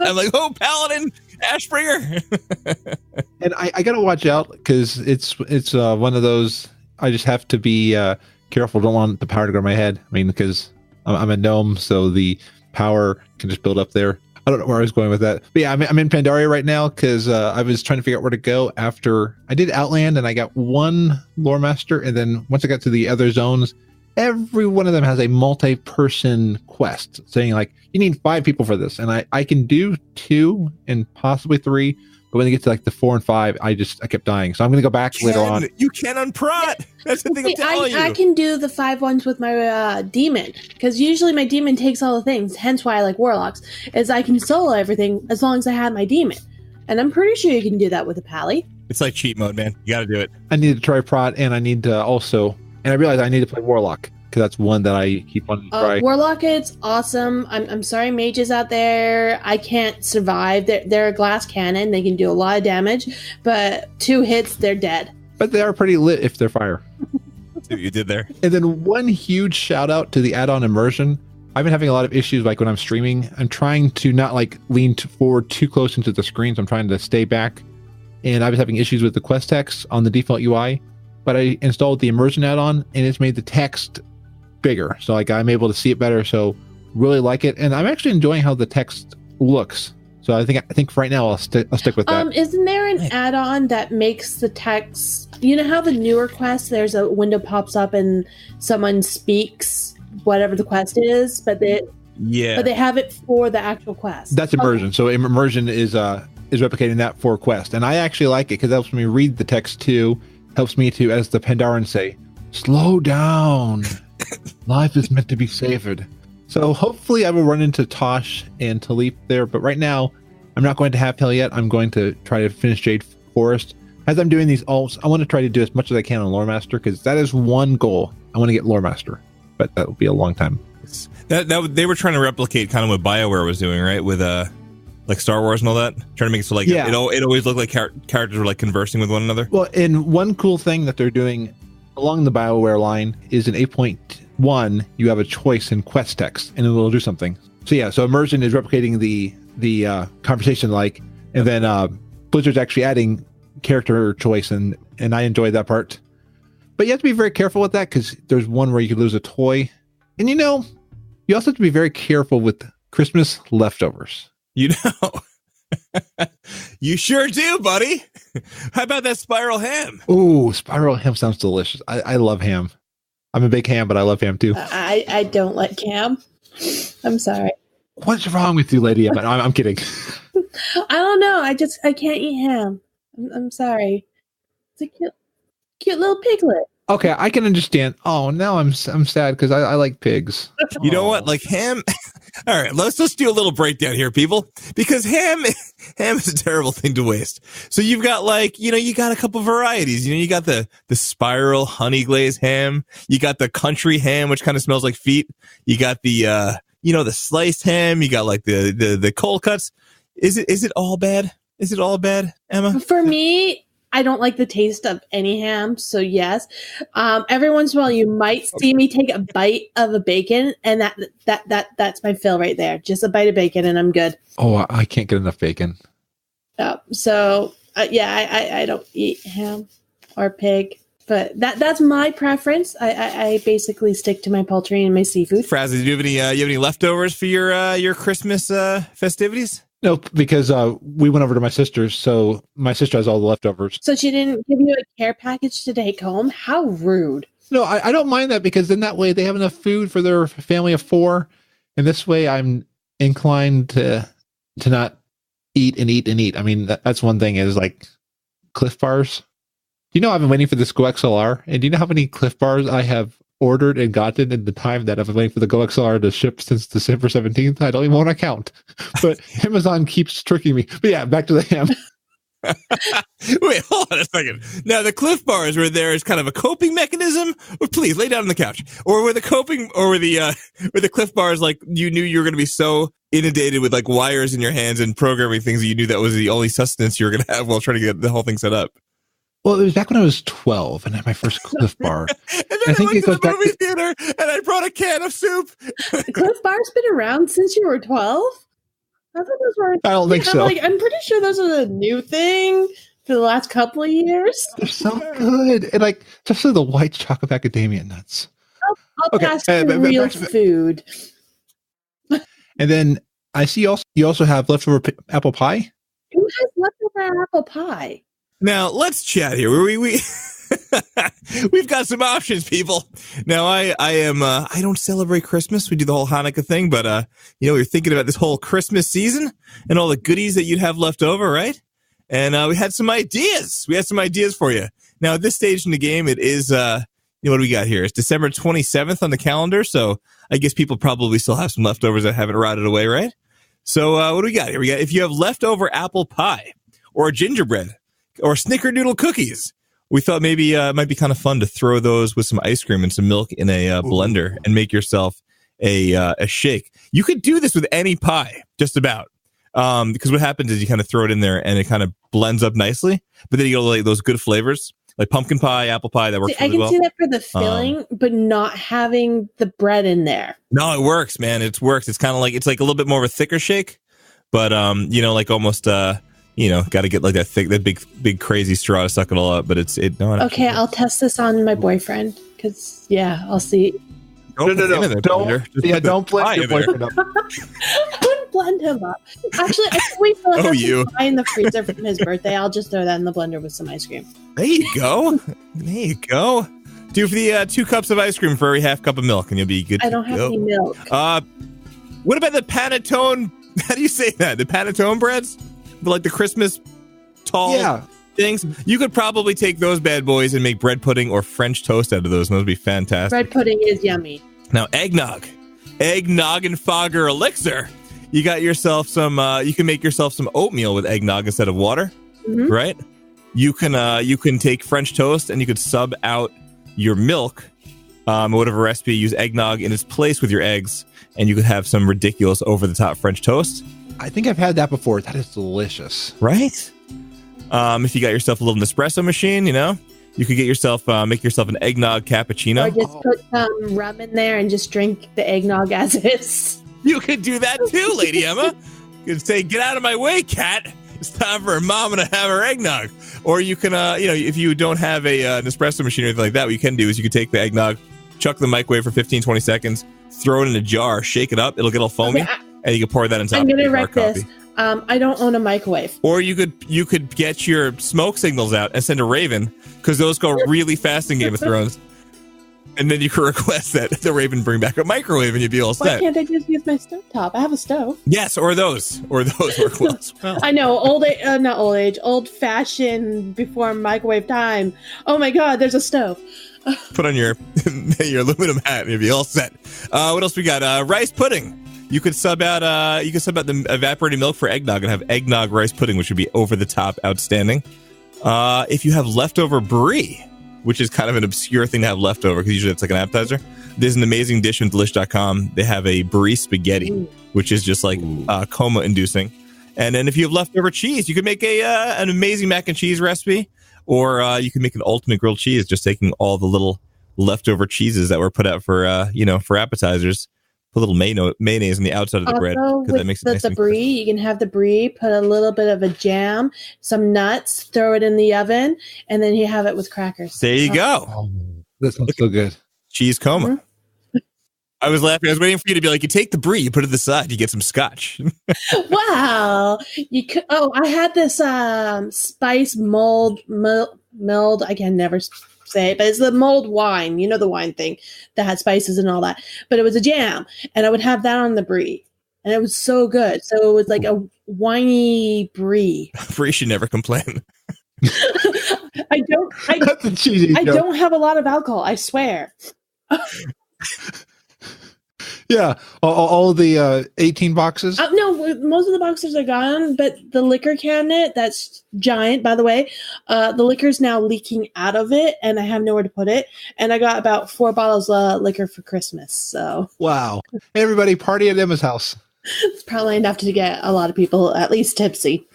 I'm like, oh, Paladin, Ashbringer. And I gotta watch out because it's one of those. I just have to be careful. Don't want the power to go to my head. I mean, because I'm a gnome, so the power can just build up there. I don't know where I was going with that. But yeah, I'm in Pandaria right now because I was trying to figure out where to go after I did Outland, and I got one lore master, and then once I got to the other zones, every one of them has a multi-person quest saying like, you need 5 people for this. And I can do 2 and possibly 3, but when they get to like the 4 and 5, I kept dying. So I'm going to go back later on. You can unprot. That's the thing I'm telling you. I can do the 5 ones with my demon, because usually my demon takes all the things. Hence why I like warlocks, is I can solo everything as long as I have my demon. And I'm pretty sure you can do that with a pally. It's like cheat mode, man. You got to do it. I need to try prot, and I need to also, and I realized I need to play warlock because that's one that I keep wanting to try. Warlock, it's awesome. I'm sorry, mages out there. I can't survive. They're a glass cannon. They can do a lot of damage, but 2 hits, they're dead. But they are pretty lit if they're fire. See what you did there. And then one huge shout out to the add-on immersion. I've been having a lot of issues like when I'm streaming. I'm trying to not like lean forward too close into the screens. I'm trying to stay back. And I was having issues with the quest text on the default UI. But I installed the immersion add-on, and it's made the text bigger. So like I'm able to see it better. So really like it. And I'm actually enjoying how the text looks. So I think for right now I'll stick with that. Isn't there an add-on that makes the text, you know how the newer quests, there's a window pops up and someone speaks whatever the quest is, but they have it for the actual quest. That's immersion. Okay. So immersion is replicating that for quest. And I actually like it because it helps me read the text too. Helps me to, as the Pandarans say, slow down. Life is meant to be savored. So hopefully I will run into Tosh and Talib there. But right now, I'm not going to have Hell yet. I'm going to try to finish Jade Forest. As I'm doing these alts, I want to try to do as much as I can on Lore Master because that is one goal. I want to get Lore Master. But that will be a long time. That they were trying to replicate kind of what BioWare was doing, right? With like Star Wars and all that, trying to make it so like it always looked like characters were like conversing with one another. Well, and one cool thing that they're doing along the BioWare line is in 8.1 you have a choice in quest text and it will do something. So yeah, so immersion is replicating the conversation like, and then Blizzard's actually adding character choice and I enjoyed that part. But you have to be very careful with that because there's one where you could lose a toy, and you also have to be very careful with Christmas leftovers. You sure do, buddy. How about that spiral ham? Ooh, spiral ham sounds delicious. I love ham. I'm a big ham, but I love ham too. I don't like ham. I'm sorry. What's wrong with you, lady? I'm kidding. I don't know. I can't eat ham. I'm sorry. It's a cute little piglet. Okay, I can understand. Oh, now I'm sad because I like pigs. You know what? Like ham All right, let's do a little breakdown here, people, because ham is a terrible thing to waste. So you've got you got a couple varieties. You got the spiral honey glazed ham. You got the country ham, which kind of smells like feet. You got the the sliced ham. You got like the cold cuts. Is it all bad? Is it all bad, Emma? For me, I don't like the taste of any ham, so yes. Every once in a while, you might see me take a bite of a bacon, and that's my fill right there. Just a bite of bacon, and I'm good. Oh, I can't get enough bacon. I don't eat ham or pig, but that's my preference. I basically stick to my poultry and my seafood. Frazley, do you have any leftovers for your Christmas festivities? No, because we went over to my sister's, so my sister has all the leftovers. So she didn't give you a care package to take home? How rude. No, I don't mind that, because then that way they have enough food for their family of 4. And this way I'm inclined to not eat and eat and eat. I mean, that's one thing is like Cliff Bars. I've been waiting for this Go XLR. And do you know how many Cliff Bars I have ordered and gotten in the time that I've been waiting for the Go XLR to ship since December 17th? I don't even want to count. But Amazon keeps tricking me. But yeah, back to the ham. Wait, hold on a second. Now, the Cliff Bars were there as kind of a coping mechanism. Or please lay down on the couch. Or were the Cliff Bars like you knew you were going to be so inundated with like wires in your hands and programming things that you knew that was the only sustenance you were going to have while trying to get the whole thing set up? Well, it was back when I was 12 and I had my first Cliff Bar. And then I think went to the movie theater and I brought a can of soup. Cliff Bar's been around since you were 12? I thought those were. I don't think so. I'm pretty sure those are the new thing for the last couple of years. They're so good. And especially the white chocolate macadamia nuts. I'll pass to real food. And then I see you also have leftover apple pie. Who has leftover apple pie? Now let's chat here. We've got some options, people. Now I don't celebrate Christmas. We do the whole Hanukkah thing, but we're thinking about this whole Christmas season and all the goodies that you'd have left over, right? And we had some ideas. We had some ideas for you. Now at this stage in the game, it is what do we got here? It's December 27th on the calendar, so I guess people probably still have some leftovers that haven't rotted away, right? So what do we got here? We got if you have leftover apple pie or gingerbread or snickerdoodle cookies, we thought maybe it might be kind of fun to throw those with some ice cream and some milk in a blender and make yourself a shake. You could do this with any pie, just about, because what happens is you kind of throw it in there and it kind of blends up nicely, but then you get like those good flavors like pumpkin pie, apple pie. That works really well. I can see that for the filling, but not having the bread in there. No, it works, man. It works. It's kind of like it's like a little bit more of a thicker shake, but like almost got to get like that big crazy straw to suck it all up. But okay. I'll test this on my boyfriend because I'll see. Don't blend your boyfriend up. I wouldn't blend him up. Actually, I think we still have some pie in the freezer from his birthday. I'll just throw that in the blender with some ice cream. There you go. Do for the 2 cups of ice cream for every half cup of milk, and you'll be good. I don't have any milk. What about the panettone? How do you say that? The panettone breads, like the Christmas tall things. You could probably take those bad boys and make bread pudding or French toast out of those, and those would be fantastic. Bread pudding is yummy. Now, eggnog and fogger elixir. You got yourself some. You can make yourself some oatmeal with eggnog instead of water, right? You can take French toast and you could sub out your milk, whatever recipe. Use eggnog in its place with your eggs, and you could have some ridiculous over the top French toast. I think I've had that before. That is delicious, right? If you got yourself a little Nespresso machine, you could get yourself make yourself an eggnog cappuccino. Or just put some rum in there and just drink the eggnog as is. You could do that too, Lady Emma. You could say, "Get out of my way, cat. It's time for Mama to have her eggnog." Or you can, if you don't have a Nespresso machine or anything like that, what you can do is you can take the eggnog, chuck the microwave for 15 - 20 seconds, throw it in a jar, shake it up. It'll get all foamy, and you can pour that inside. I'm going to wreck this. I don't own a microwave. Or you could get your smoke signals out and send a Raven, because those go really fast in Game of Thrones. And then you can request that the Raven bring back a microwave and you'd be all set. Why can't I just use my stovetop? I have a stove. Yes, or those work well as well. I know, not old age, old fashioned before microwave time. Oh my God, there's a stove. Put on your aluminum hat and you'll be all set. What else we got? Rice pudding. You could sub out the evaporated milk for eggnog and have eggnog rice pudding, which would be over the top outstanding. If you have leftover brie, which is kind of an obscure thing to have leftover because usually it's like an appetizer, there's an amazing dish on Delish.com. They have a brie spaghetti, which is just like coma inducing. And then if you have leftover cheese, you could make an amazing mac and cheese recipe, or you can make an ultimate grilled cheese, just taking all the little leftover cheeses that were put out for appetizers. Put a little mayonnaise on the outside of the bread. With that makes it nice the brie, you can have the brie, put a little bit of a jam, some nuts, throw it in the oven, and then you have it with crackers. There you go. Oh, that sounds so good. Cheese coma. Mm-hmm. I was laughing. I was waiting for you to be like, you take the brie, you put it to the side, you get some scotch. Wow. You could. Oh, I had this spice mold. I can never say it, but it's the mulled wine. You know, the wine thing that had spices and all that. But it was a jam, and I would have that on the brie, and it was so good. So it was like a winey brie. Brie should never complain. I don't have a lot of alcohol, I swear. Yeah, all of the 18 boxes? No, most of the boxes are gone, but the liquor cabinet, that's giant, by the way, the liquor's now leaking out of it, and I have nowhere to put it, and I got about 4 bottles of liquor for Christmas, so. Wow. Hey, everybody, party at Emma's house. It's probably enough to get a lot of people at least tipsy.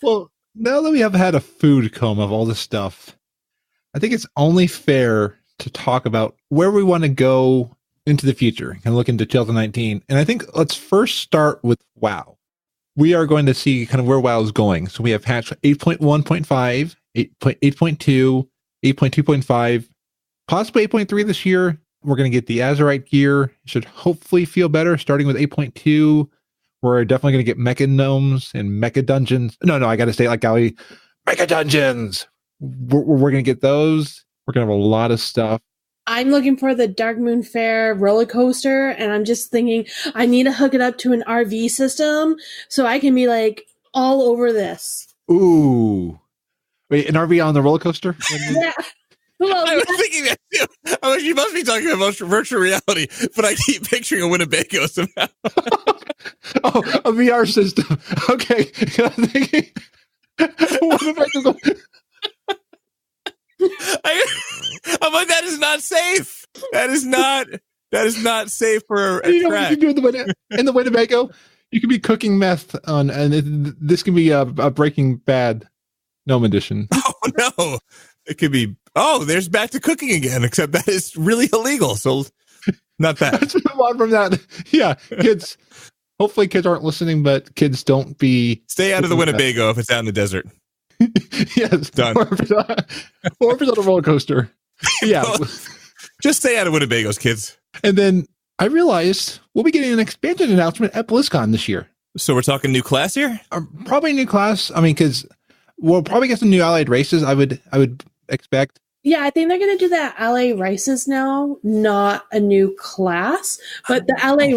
Well, now that we have had a food coma of all this stuff, I think it's only fair to talk about where we want to go into the future and look into 2019. And I think let's first start with WoW. We are going to see kind of where WoW is going. So we have patch 8.1.5, 8.2, 8.2.5, possibly 8.3 this year. We're going to get the Azerite gear. It should hopefully feel better, starting with 8.2. We're definitely going to get mecha gnomes and mecha dungeons. No, I got to say it like Golly, mecha dungeons. We're going to get those. We're going to have a lot of stuff. I'm looking for the Dark Moon Fair roller coaster, and I'm just thinking I need to hook it up to an RV system so I can be like all over this. Ooh. Wait, an RV on the roller coaster? Yeah. Well, I was thinking that too. I was, you must be talking about virtual reality, but I keep picturing a Winnebago somehow. Oh, a VR system. Okay. I'm thinking, I'm like, that is not safe. That is not safe for a you know track. What you can do in the Winnebago? You can be cooking meth on, and this can be a Breaking Bad Gnome edition. Oh no. It could be, there's back to cooking again, except that is really illegal. So not that. Let's move on from that. Yeah, kids. Hopefully kids aren't listening, but kids don't be. Stay out of the Winnebago if it's out in the desert. Yes. Done. Or if it's on a roller coaster. Yeah. Just stay out of Winnebagos, kids. And then I realized we'll be getting an expansion announcement at BlizzCon this year. So we're talking new class here? Probably a new class. I mean, because we'll probably get some new allied races, I would expect. Yeah, I think they're going to do the allied races now, not a new class, but the allied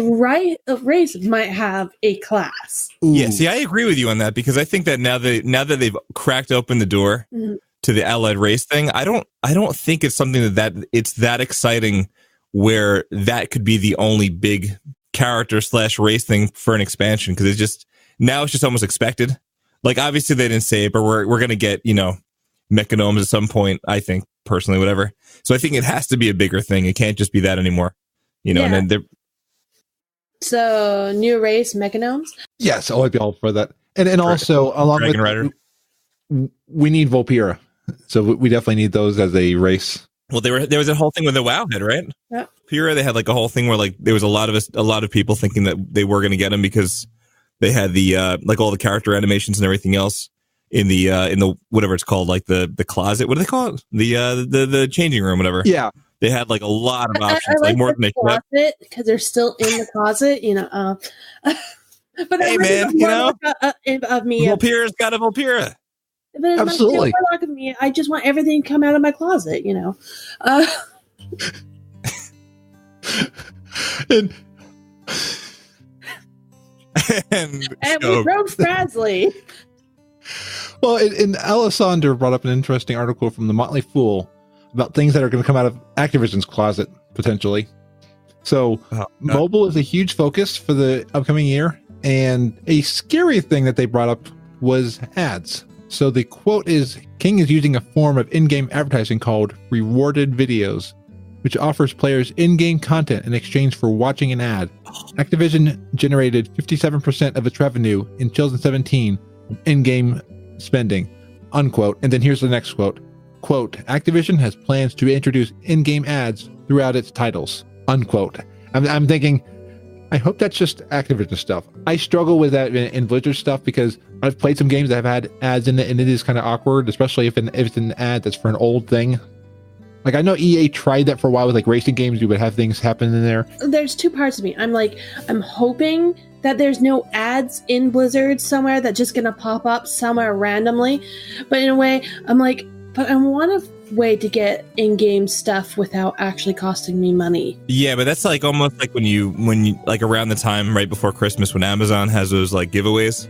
race might have a class. Ooh. Yeah, see, I agree with you on that, because I think that now that they've cracked open the door to the allied race thing, I don't think it's something that it's that exciting where that could be the only big character / race thing for an expansion, because it's just almost expected. Like, obviously they didn't say it, but we're going to get, mechanomes at some point, I think, personally, whatever. So I think it has to be a bigger thing. It can't just be that anymore. Yeah. And then so new race mechanomes? Yes, I'll be all for that. And also, along Dragon with Rider. We need Volpira. So we definitely need those as a race. Well, there was a whole thing with the WoW head, right? Yeah. Pura, they had like a whole thing where like there was a lot of people thinking that they were going to get them because they had the like all the character animations and everything else in the whatever it's called, like the closet. What do they call it? The changing room, whatever. Yeah, they had like a lot of options, I like more than they should have. Because they're still in the closet, But hey man, of me, Volpira's got a Volpira. But absolutely. Of me, I just want everything to come out of my closet, And we wrote Frazley. Well, and Alessandra brought up an interesting article from the Motley Fool about things that are going to come out of Activision's closet, potentially. So mobile is a huge focus for the upcoming year. And a scary thing that they brought up was ads. So the quote is, King is using a form of in-game advertising called rewarded videos, which offers players in-game content in exchange for watching an ad. Activision generated 57% of its revenue in 2017 from in-game spending, unquote. And then here's the next quote. Quote, Activision has plans to introduce in-game ads throughout its titles, unquote. I'm thinking, I hope that's just Activision stuff. I struggle with that in Blizzard stuff because I've played some games that have had ads in it, and it is kind of awkward, especially if it's an ad that's for an old thing. Like, I know EA tried that for a while with like racing games. You would have things happen in there. There's two parts of me. I'm hoping that there's no ads in Blizzard somewhere that's just going to pop up somewhere randomly. But in a way, I'm like, but I want a way to get in-game stuff without actually costing me money. Yeah, but that's like almost like when you like around the time right before Christmas when Amazon has those like giveaways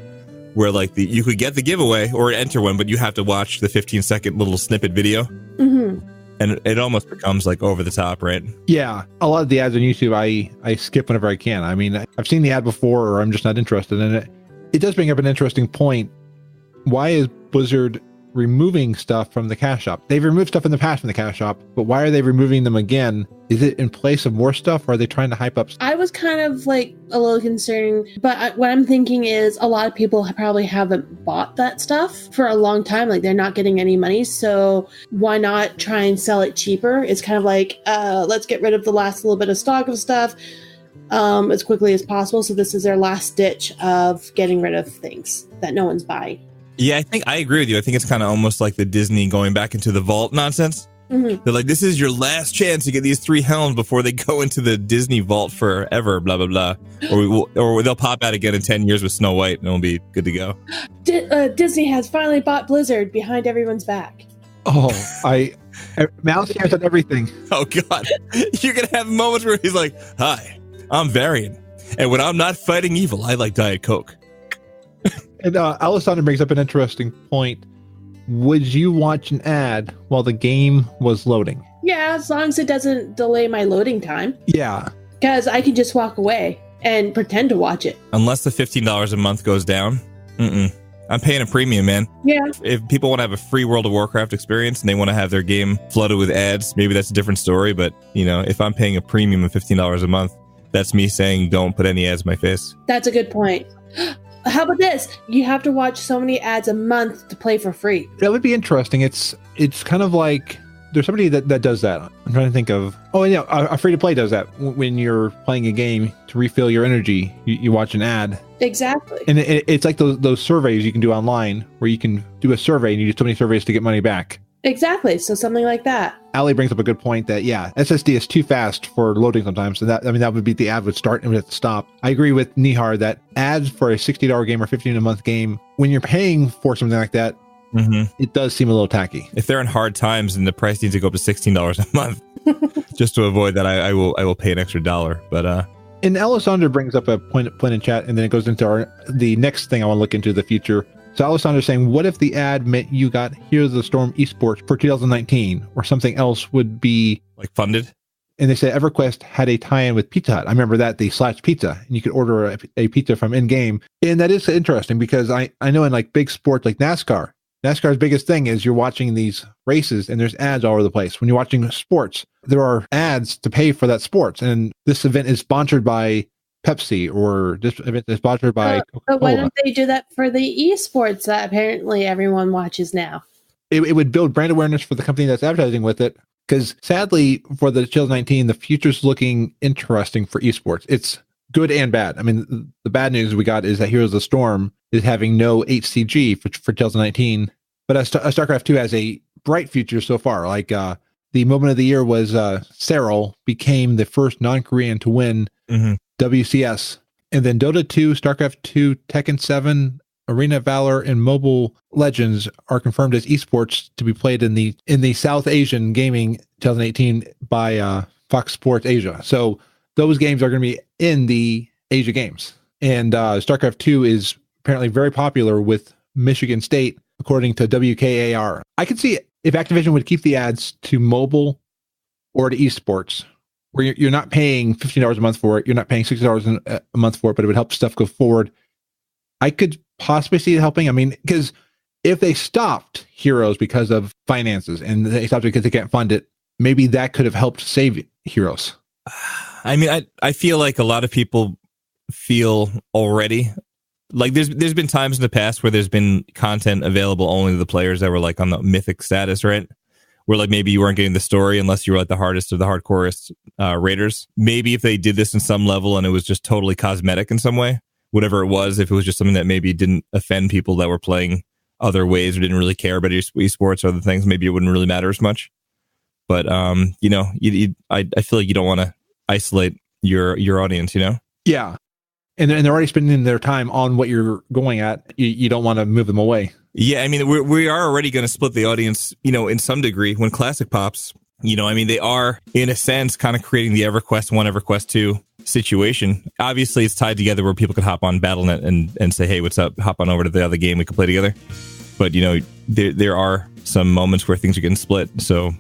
where like you could get the giveaway or enter one, but you have to watch the 15-second little snippet video. Mm-hmm. And it almost becomes like over the top, right? Yeah. A lot of the ads on YouTube, I skip whenever I can. I mean, I've seen the ad before or I'm just not interested in it. It does bring up an interesting point. Why is Blizzard removing stuff from the cash shop? They've removed stuff in the past from the cash shop, but why are they removing them again? Is it in place of more stuff, or are they trying to hype up? I was kind of like a little concerned, but what I'm thinking is a lot of people probably haven't bought that stuff for a long time. Like they're not getting any money, so why not try and sell it cheaper? It's kind of like, let's get rid of the last little bit of stock of stuff as quickly as possible. So this is their last ditch of getting rid of things that no one's buying. Yeah, I think I agree with you. I think it's kind of almost like the Disney going back into the vault nonsense. Mm-hmm. They're like, this is your last chance to get these 3 helms before they go into the Disney vault forever, blah, blah, blah. Or they'll pop out again in 10 years with Snow White and it'll be good to go. Disney has finally bought Blizzard behind everyone's back. Oh, Mouse cares on everything. Oh, God. You're going to have moments where he's like, hi, I'm Varian. And when I'm not fighting evil, I like Diet Coke. And Alessandra brings up an interesting point. Would you watch an ad while the game was loading? Yeah, as long as it doesn't delay my loading time. Yeah. Because I can just walk away and pretend to watch it. Unless the $15 a month goes down. I'm paying a premium, man. Yeah. If people want to have a free World of Warcraft experience and they want to have their game flooded with ads, maybe that's a different story. But, you know, if I'm paying a premium of $15 a month, that's me saying don't put any ads in my face. That's a good point. How about this? You have to watch so many ads a month to play for free. That would be interesting. It's kind of like there's somebody that does that. I'm trying to think of. Oh, yeah, a free-to-play does that. When you're playing a game to refill your energy, you watch an ad. Exactly. And it's like those surveys you can do online where you can do a survey and you do so many surveys to get money back. Exactly. So something like that. Ali brings up a good point that, yeah, SSD is too fast for loading sometimes. And that would be the ad would start and would have to stop. I agree with Nihar that ads for a $60 game or $15 a month game, when you're paying for something like that, it does seem a little tacky. If they're in hard times, then the price needs to go up to $16 a month. Just to avoid that, I will pay an extra $1. But and Alessandra brings up a point in chat, and then it goes into the next thing I want to look into the future. So Alessandra's saying, what if the ad meant you got Heroes of the Storm esports for 2019 or something else would be like funded? And they said EverQuest had a tie-in with Pizza Hut. I remember that, they slash pizza, and you could order a pizza from in-game. And that is interesting because I know in like big sports like NASCAR's biggest thing is you're watching these races and there's ads all over the place. When you're watching sports, there are ads to pay for that sports. And this event is sponsored by Pepsi, or this event is sponsored by Coca-Cola. But why don't they do that for the esports that apparently everyone watches now? It would build brand awareness for the company that's advertising with it. Because sadly, for the 2019, the future's looking interesting for esports. It's good and bad. I mean, the bad news we got is that Heroes of the Storm is having no HCG for 2019. But StarCraft 2 has a bright future so far. Like the moment of the year was Serral became the first non-Korean to win WCS. And then Dota 2, StarCraft 2, Tekken 7, Arena of Valor, and Mobile Legends are confirmed as esports to be played in the South Asian Gaming 2018 by Fox Sports Asia. So those games are going to be in the Asia Games. And StarCraft 2 is apparently very popular with Michigan State, according to WKAR. I could see if Activision would keep the ads to mobile or to esports, where you're not paying $15 a month for it. You're not paying $60 a month for it, but it would help stuff go forward. I could possibly see it helping. I mean, because if they stopped Heroes because of finances and they stopped because they can't fund it, maybe that could have helped save Heroes. I mean, I feel like a lot of people feel already like there's been times in the past where there's been content available only to the players that were like on the mythic status, right? Where like maybe you weren't getting the story unless you were like the hardest of the hardcorest raiders. Maybe if they did this in some level and it was just totally cosmetic in some way, whatever it was, if it was just something that maybe didn't offend people that were playing other ways or didn't really care about esports or other things, maybe it wouldn't really matter as much. But you know, I feel like you don't want to isolate your audience, you know? Yeah. And they're already spending their time on what you're going at. You don't want to move them away. Yeah, I mean, we are already going to split the audience, you know, in some degree when Classic pops. You know, I mean, they are, in a sense, kind of creating the EverQuest 1, EverQuest 2 situation. Obviously, it's tied together where people could hop on Battle.net and say, hey, what's up? Hop on over to the other game. We can play together. But, you know, there are some moments where things are getting split. So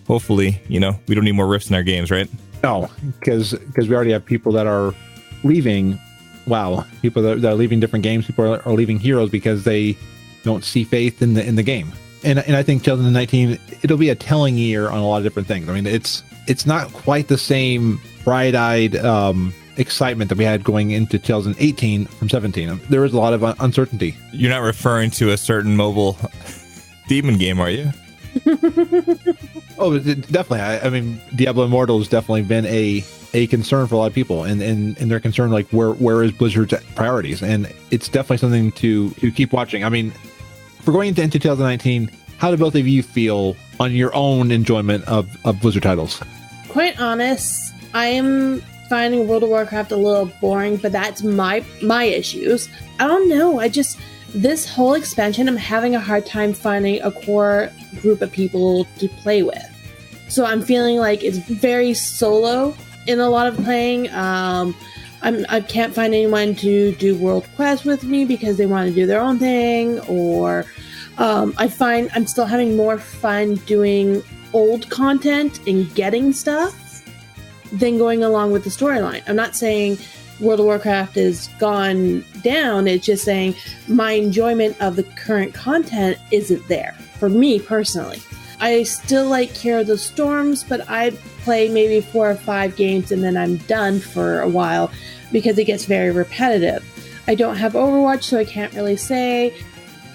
hopefully, you know, we don't need more rifts in our games, right? No, because we already have people that are leaving. Wow, people that are leaving different games. People are leaving Heroes because they don't see faith in the game. And I think 2019, it'll be a telling year on a lot of different things. I mean, it's not quite the same bright-eyed excitement that we had going into 2018 from 17. There was a lot of uncertainty. You're not referring to a certain mobile demon game, are you? Oh, definitely. I mean, Diablo Immortal has definitely been a concern for a lot of people, and they're concerned like where is Blizzard's priorities, and it's definitely something to keep watching. I mean, if we're going into 2019, how do both of you feel on your own enjoyment of Blizzard titles? Quite honest, I am finding World of Warcraft a little boring, but that's my issues. I don't know. This whole expansion, I'm having a hard time finding a core group of people to play with. So I'm feeling like it's very solo in a lot of playing. I can't find anyone to do World Quest with me because they want to do their own thing, or I find I'm still having more fun doing old content and getting stuff than going along with the storyline. I'm not saying World of Warcraft is gone down. It's just saying my enjoyment of the current content isn't there for me personally. I still like Hero of the Storms, but I play maybe 4 or 5 games and then I'm done for a while because it gets very repetitive. I don't have Overwatch, so I can't really say.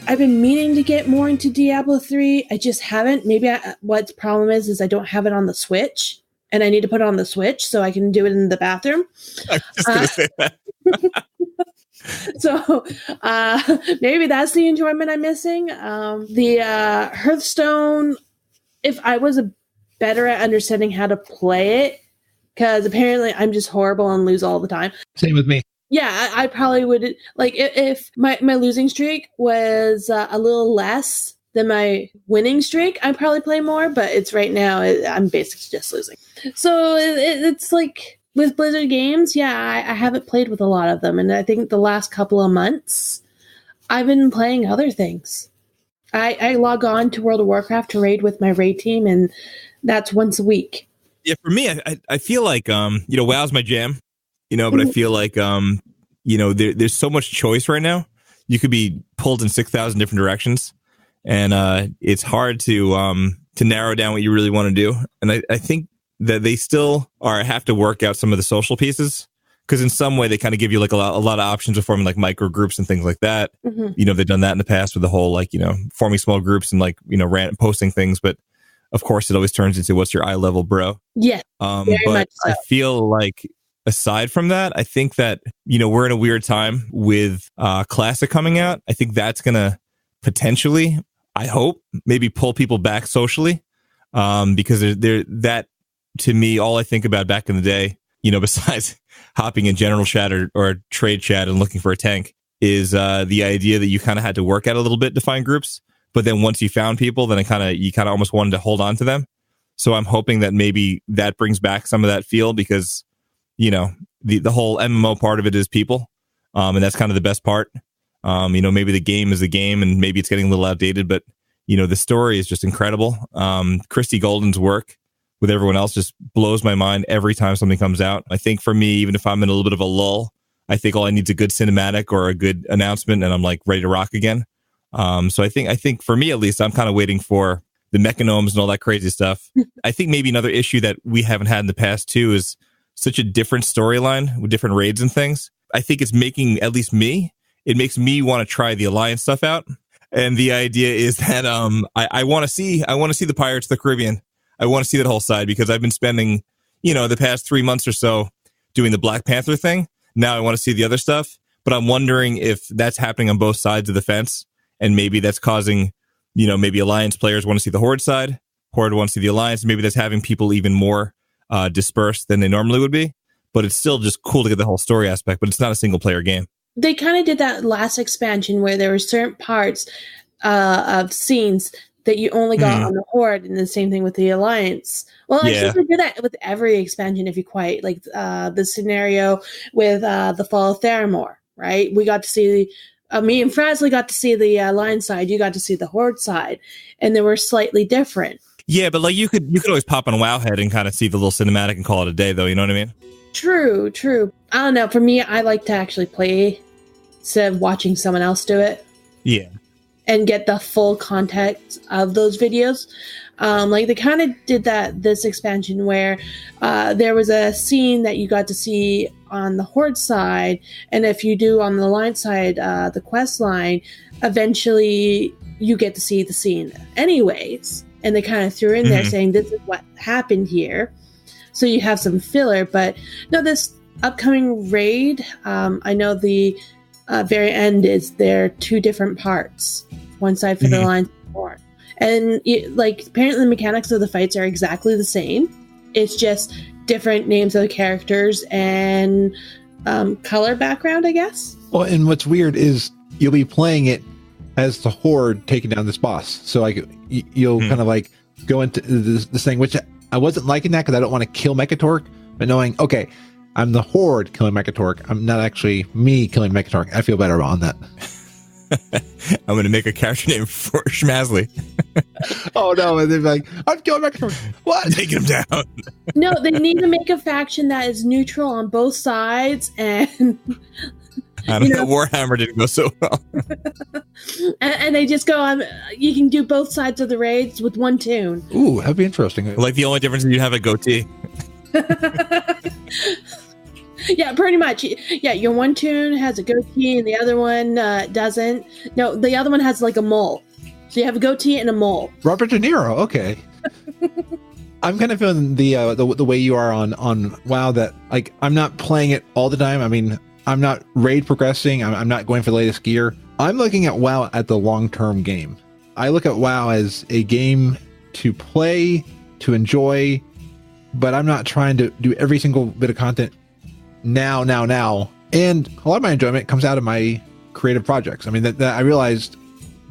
I've been meaning to get more into Diablo 3. I just haven't. Maybe what's problem is I don't have it on the Switch, and I need to put it on the Switch so I can do it in the bathroom. I was just going to say that. So maybe that's the enjoyment I'm missing. The Hearthstone, if I was better at understanding how to play it, because apparently I'm just horrible and lose all the time. Same with me. Yeah, I probably would, like, if my losing streak was a little less than my winning streak, I'd probably play more, but it's right now, I'm basically just losing. So it's like, with Blizzard games, yeah, I haven't played with a lot of them, and I think the last couple of months, I've been playing other things. I log on to World of Warcraft to raid with my raid team, and that's once a week. Yeah, for me, I feel like, WoW's my jam. But I feel like, there's so much choice right now. You could be pulled in 6,000 different directions, and it's hard to narrow down what you really want to do. And I think that they still have to work out some of the social pieces, because in some way they kind of give you like a lot of options of forming like micro groups and things like that. Mm-hmm. They've done that in the past with the whole forming small groups and posting things, but of course it always turns into what's your eye level, bro. Yeah, but much so. I feel like, aside from that, I think that, we're in a weird time with Classic coming out. I think that's going to potentially, I hope, maybe pull people back socially, because that, to me, all I think about back in the day, besides hopping in general chat or trade chat and looking for a tank, is the idea that you kind of had to work at a little bit to find groups. But then once you found people, then you kind of almost wanted to hold on to them. So I'm hoping that maybe that brings back some of that feel, because the whole MMO part of it is people. And that's kind of the best part. Maybe the game is the game and maybe it's getting a little outdated, but the story is just incredible. Christy Golden's work with everyone else just blows my mind every time something comes out. I think for me, even if I'm in a little bit of a lull, I think all I need is a good cinematic or a good announcement, and I'm like ready to rock again. So I think for me at least, I'm kind of waiting for the mechanomes and all that crazy stuff. I think maybe another issue that we haven't had in the past too is such a different storyline with different raids and things. I think it's making, at least me, it makes me want to try the Alliance stuff out. And the idea is that I want to see the Pirates of the Caribbean. I want to see that whole side because I've been spending, the past 3 months or so doing the Black Panther thing. Now I want to see the other stuff, but I'm wondering if that's happening on both sides of the fence, and maybe that's causing, maybe Alliance players want to see the Horde side, Horde wants to see the Alliance. Maybe that's having people even more dispersed than they normally would be. But it's still just cool to get the whole story aspect, but it's not a single player game. They kind of did that last expansion where there were certain parts of scenes that you only got on the Horde, and the same thing with the Alliance. Well, I think they did that with every expansion, if you quite like the scenario with the Fall of Theramore, right? We got to see, me and Frazley got to see the Alliance side, you got to see the Horde side, and they were slightly different. Yeah, but like you could always pop on Wowhead and kind of see the little cinematic and call it a day, though. You know what I mean? True. I don't know. For me, I like to actually play instead of watching someone else do it. Yeah. And get the full context of those videos. Like they kind of did that this expansion where there was a scene that you got to see on the Horde side, and if you do on the Alliance side, the quest line, eventually you get to see the scene anyways. And they kind of threw in there saying this is what happened here. So you have some filler, but no, this upcoming raid, I know the very end is there 2 different parts. One side for the Alliance and Horde. And apparently the mechanics of the fights are exactly the same. It's just different names of the characters and color background, I guess. Well, and what's weird is you'll be playing it as the Horde taking down this boss. So like you'll kind of like go into this thing, which I wasn't liking that because I don't want to kill Mechatork, but knowing, okay, I'm the Horde killing Mechatork. I'm not actually me killing Mechatork. I feel better on that. I'm going to make a character name for Schmazley. Oh, no. And they're like, I'm killing Mechatork. What? Taking him down. No, they need to make a faction that is neutral on both sides. And I don't know. Warhammer didn't go so well. and they just go, you can do both sides of the raids with one tune. Ooh, that'd be interesting. Like the only difference is you have a goatee. Yeah, pretty much. Yeah, your one tune has a goatee and the other one doesn't. No, the other one has like a mole. So you have a goatee and a mole. Robert De Niro. Okay. I'm kind of feeling the way you are on WoW, that like I'm not playing it all the time. I mean, I'm not raid progressing. I'm not going for the latest gear. I'm looking at WoW at the long-term game. I look at WoW as a game to play, to enjoy, but I'm not trying to do every single bit of content now. And a lot of my enjoyment comes out of my creative projects. I mean, that I realized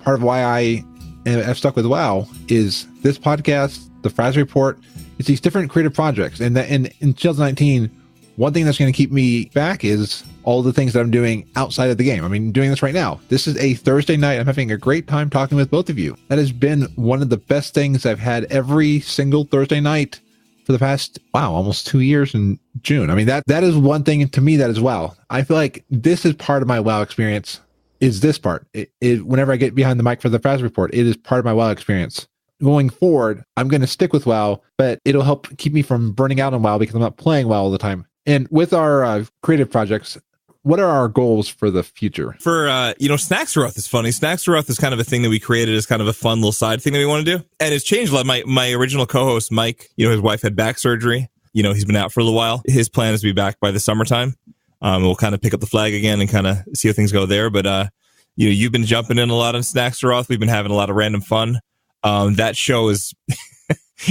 part of why I've stuck with WoW is this podcast, the Fraz Report. It's these different creative projects. And in 2019, one thing that's going to keep me back is all the things that I'm doing outside of the game. I mean, doing this right now. This is a Thursday night. I'm having a great time talking with both of you. That has been one of the best things I've had every single Thursday night for the past, almost 2 years in June. I mean, that is one thing to me that is WoW. I feel like this is part of my WoW experience, is this part. Whenever I get behind the mic for the Fraz Report, it is part of my WoW experience. Going forward, I'm going to stick with WoW, but it'll help keep me from burning out on WoW because I'm not playing WoW all the time. And with our creative projects, what are our goals for the future? For, Snacksaroth is funny. Snacksaroth is kind of a thing that we created as kind of a fun little side thing that we want to do. And it's changed a lot. My original co-host, Mike, his wife had back surgery. He's been out for a little while. His plan is to be back by the summertime. We'll kind of pick up the flag again and kind of see how things go there. But, you've been jumping in a lot on Snacksaroth. We've been having a lot of random fun. That show is...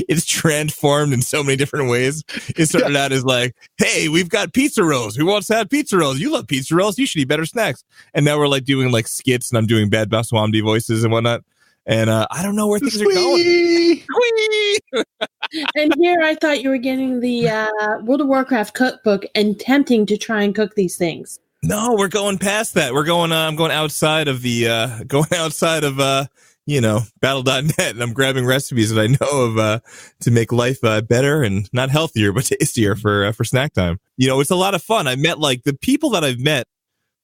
It's transformed in so many different ways. It started out as like, hey, we've got pizza rolls. Who wants to have pizza rolls? You love pizza rolls. You should eat better snacks. And now we're like doing like skits, and I'm doing Bad Baswamdi voices and whatnot. And I don't know where things are going. And here I thought you were getting the World of Warcraft cookbook and attempting to try and cook these things. No, we're going past that. We're going. I'm going outside of the. battle.net, and I'm grabbing recipes that I know of to make life better and not healthier, but tastier for snack time. It's a lot of fun. I met like the people that I've met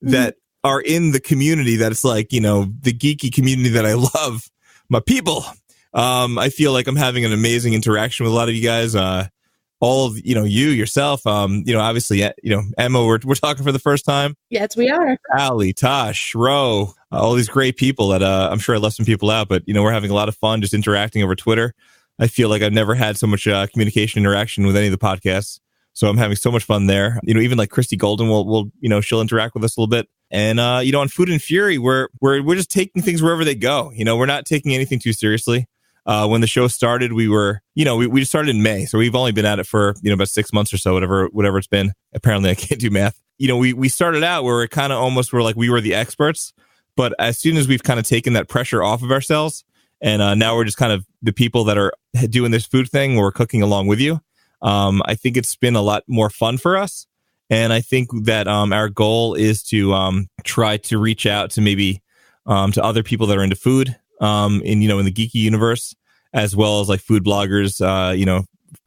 that are in the community that it's like, the geeky community that I love, my people. I feel like I'm having an amazing interaction with a lot of you guys. All of, you yourself, obviously, Emma, we're talking for the first time. Yes, we are. Ali, Tosh, Ro, all these great people that I'm sure I left some people out, but, we're having a lot of fun just interacting over Twitter. I feel like I've never had so much communication interaction with any of the podcasts. So I'm having so much fun there. Even like Christy Golden will she'll interact with us a little bit. And, on Food and Fury, we're just taking things wherever they go. We're not taking anything too seriously. When the show started, we were, we started in May. So we've only been at it for, about 6 months or so, whatever it's been. Apparently I can't do math. We started out where it kind of almost were like we were the experts. But as soon as we've kind of taken that pressure off of ourselves, and now we're just kind of the people that are doing this food thing, where we're cooking along with you. I think it's been a lot more fun for us. And I think that our goal is to try to reach out to maybe to other people that are into food in the geeky universe, as well as like food bloggers,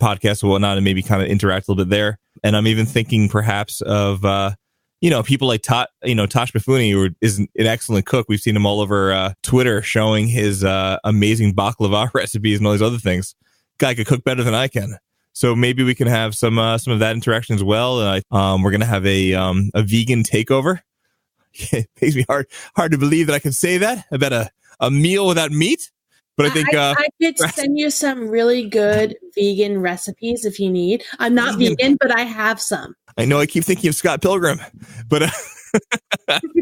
podcasts and whatnot, and maybe kind of interact a little bit there. And I'm even thinking perhaps of people like Tosh Mifune, who is an excellent cook. We've seen him all over Twitter showing his amazing baklava recipes and all these other things. Guy could cook better than I can. So maybe we can have some of that interaction as well. We're going to have a vegan takeover. It makes me hard to believe that I can say that about a meal without meat. But I think I could send you some really good vegan recipes if you need. I'm not vegan, but I have some. I know I keep thinking of Scott Pilgrim, but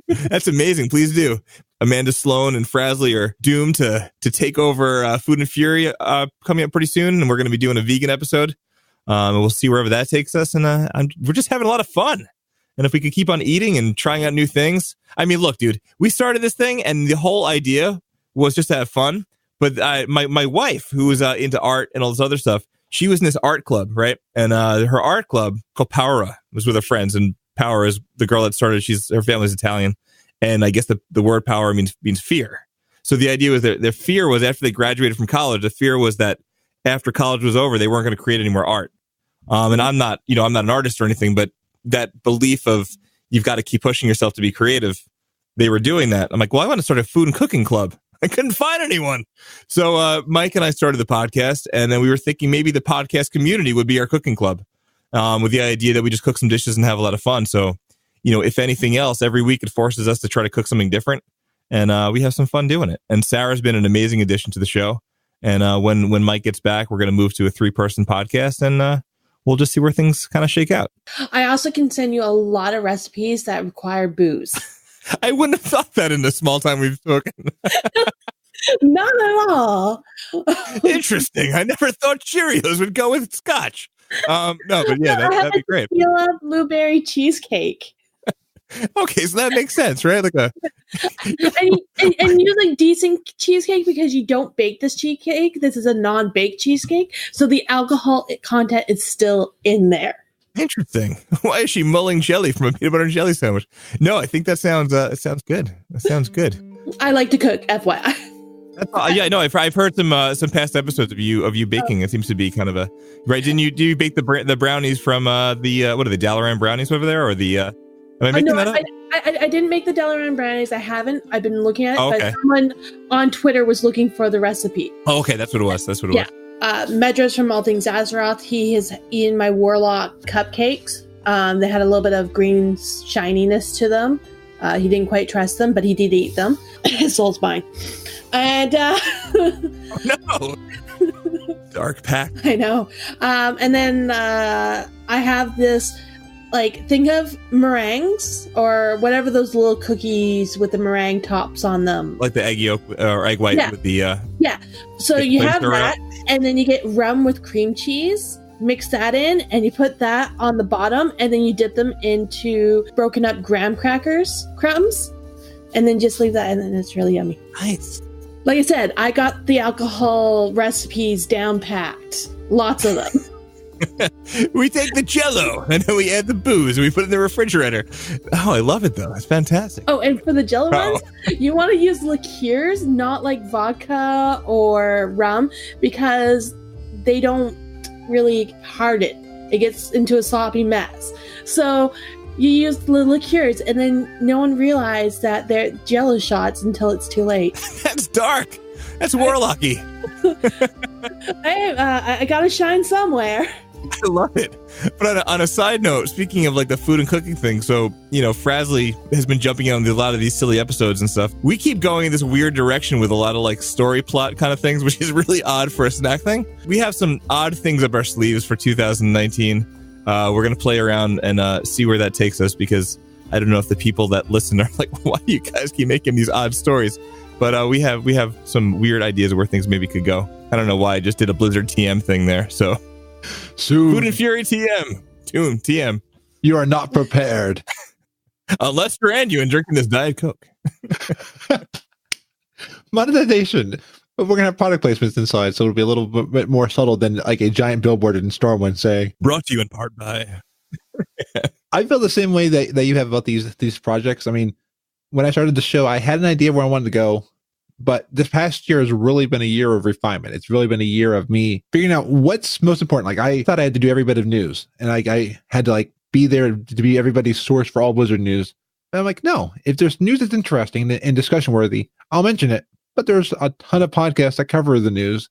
that's amazing. Please do. Amanda Sloan and Frazley are doomed to take over Food and Fury coming up pretty soon, and we're going to be doing a vegan episode. And we'll see wherever that takes us. And we're just having a lot of fun. And if we could keep on eating and trying out new things. I mean, look, dude, we started this thing, and the whole idea was just to have fun. But my wife, who was into art and all this other stuff, she was in this art club, right? And her art club called Power was with her friends, and Power is the girl that started. Her family's Italian, and I guess the word power means fear. So the idea was that their fear was after they graduated from college, the fear was that after college was over, they weren't going to create any more art. And I'm not an artist or anything, but that belief of you've got to keep pushing yourself to be creative, they were doing that. I'm like, well, I want to start a food and cooking club. I couldn't find anyone. So Mike and I started the podcast, and then we were thinking maybe the podcast community would be our cooking club, with the idea that we just cook some dishes and have a lot of fun. So, if anything else, every week it forces us to try to cook something different, and we have some fun doing it. And Sarah's been an amazing addition to the show. And when Mike gets back, we're going to move to a 3-person podcast, and we'll just see where things kind of shake out. I also can send you a lot of recipes that require booze. I wouldn't have thought that in the small time we've spoken. Not at all. Interesting. I never thought Cheerios would go with scotch. No, but yeah, that'd be great. You love blueberry cheesecake. Okay, so that makes sense, right? Like and you like decent cheesecake because you don't bake this cheesecake. This is a non-baked cheesecake, so the alcohol content is still in there. Interesting. Why is she mulling jelly from a peanut butter and jelly sandwich? No, I think that sounds good. That sounds good. I like to cook, FYI. Yeah, no, I've heard some past episodes of you baking. It seems to be kind of a right. Do you bake the brownies from the what are the Dalaran brownies over there, or the? Am I making that up? I didn't make the Dalaran brownies. I haven't. I've been looking at it, okay. But someone on Twitter was looking for the recipe. Oh, okay, that's what it was. Was. Medros from Malting Zazaroth, he has eaten my Warlock cupcakes. They had a little bit of green shininess to them. He didn't quite trust them, but he did eat them. His soul's mine. And no, dark pack. I know. And then I have this, like, think of meringues or whatever those little cookies with the meringue tops on them, like the egg yolk or egg white with the So you have that, and then you get rum with cream cheese. Mix that in, and you put that on the bottom, and then you dip them into broken up graham crackers crumbs, and then just leave that, and then it's really yummy. Nice. Like I said, I got the alcohol recipes down packed. Lots of them. We take the Jell-O and then we add the booze and we put it in the refrigerator. Oh, I love it though. It's fantastic. Oh, and for the Jell-O ones, you want to use liqueurs, not like vodka or rum, because they don't really harden. It gets into a sloppy mess. So you use the liqueurs, and then no one realized that they're Jell-O shots until it's too late. That's dark. That's warlocky. I gotta shine somewhere. I love it. But on a side note, speaking of like the food and cooking thing, so, Frazley has been jumping in on a lot of these silly episodes and stuff. We keep going in this weird direction with a lot of like story plot kind of things, which is really odd for a snack thing. We have some odd things up our sleeves for 2019. We're going to play around and see where that takes us, because I don't know if the people that listen are like, why do you guys keep making these odd stories? But we have some weird ideas of where things maybe could go. I don't know why I just did a Blizzard TM thing there. So Food and Fury TM. You are not prepared. Unless you're and drinking this Diet Coke. Monetization. But we're going to have product placements inside, so it'll be a little bit more subtle than like a giant billboard in Stormwind saying, brought to you in part by. I feel the same way that you have about these projects. I mean, when I started the show, I had an idea of where I wanted to go, but this past year has really been a year of refinement. It's really been a year of me figuring out what's most important. Like, I thought I had to do every bit of news, and I had to like be there to be everybody's source for all Blizzard news. And I'm like, no, if there's news that's interesting and discussion worthy, I'll mention it. But there's a ton of podcasts that cover the news.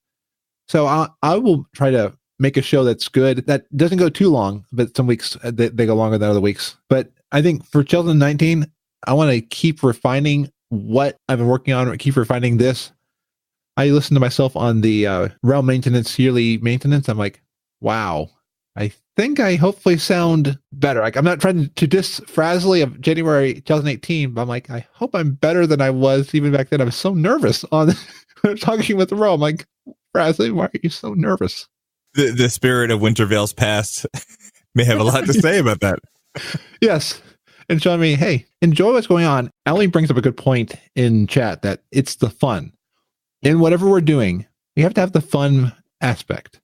So I will try to make a show that's good, that doesn't go too long, but some weeks they go longer than other weeks. But I think for 2019, I want to keep refining what I've been working on, keep refining this. I listen to myself on the Realm Maintenance yearly maintenance. I'm like, wow, I think I hopefully sound better. Like, I'm not trying to diss Frazley of January 2018, but I'm like, I hope I'm better than I was even back then. I was so nervous when I'm talking with the Realm. I'm like, Frazley, why are you so nervous? The spirit of Wintervale's past may have a lot to say about that. Yes. And showing me, hey, enjoy what's going on. Allie brings up a good point in chat that it's the fun. In whatever we're doing, we have to have the fun aspect.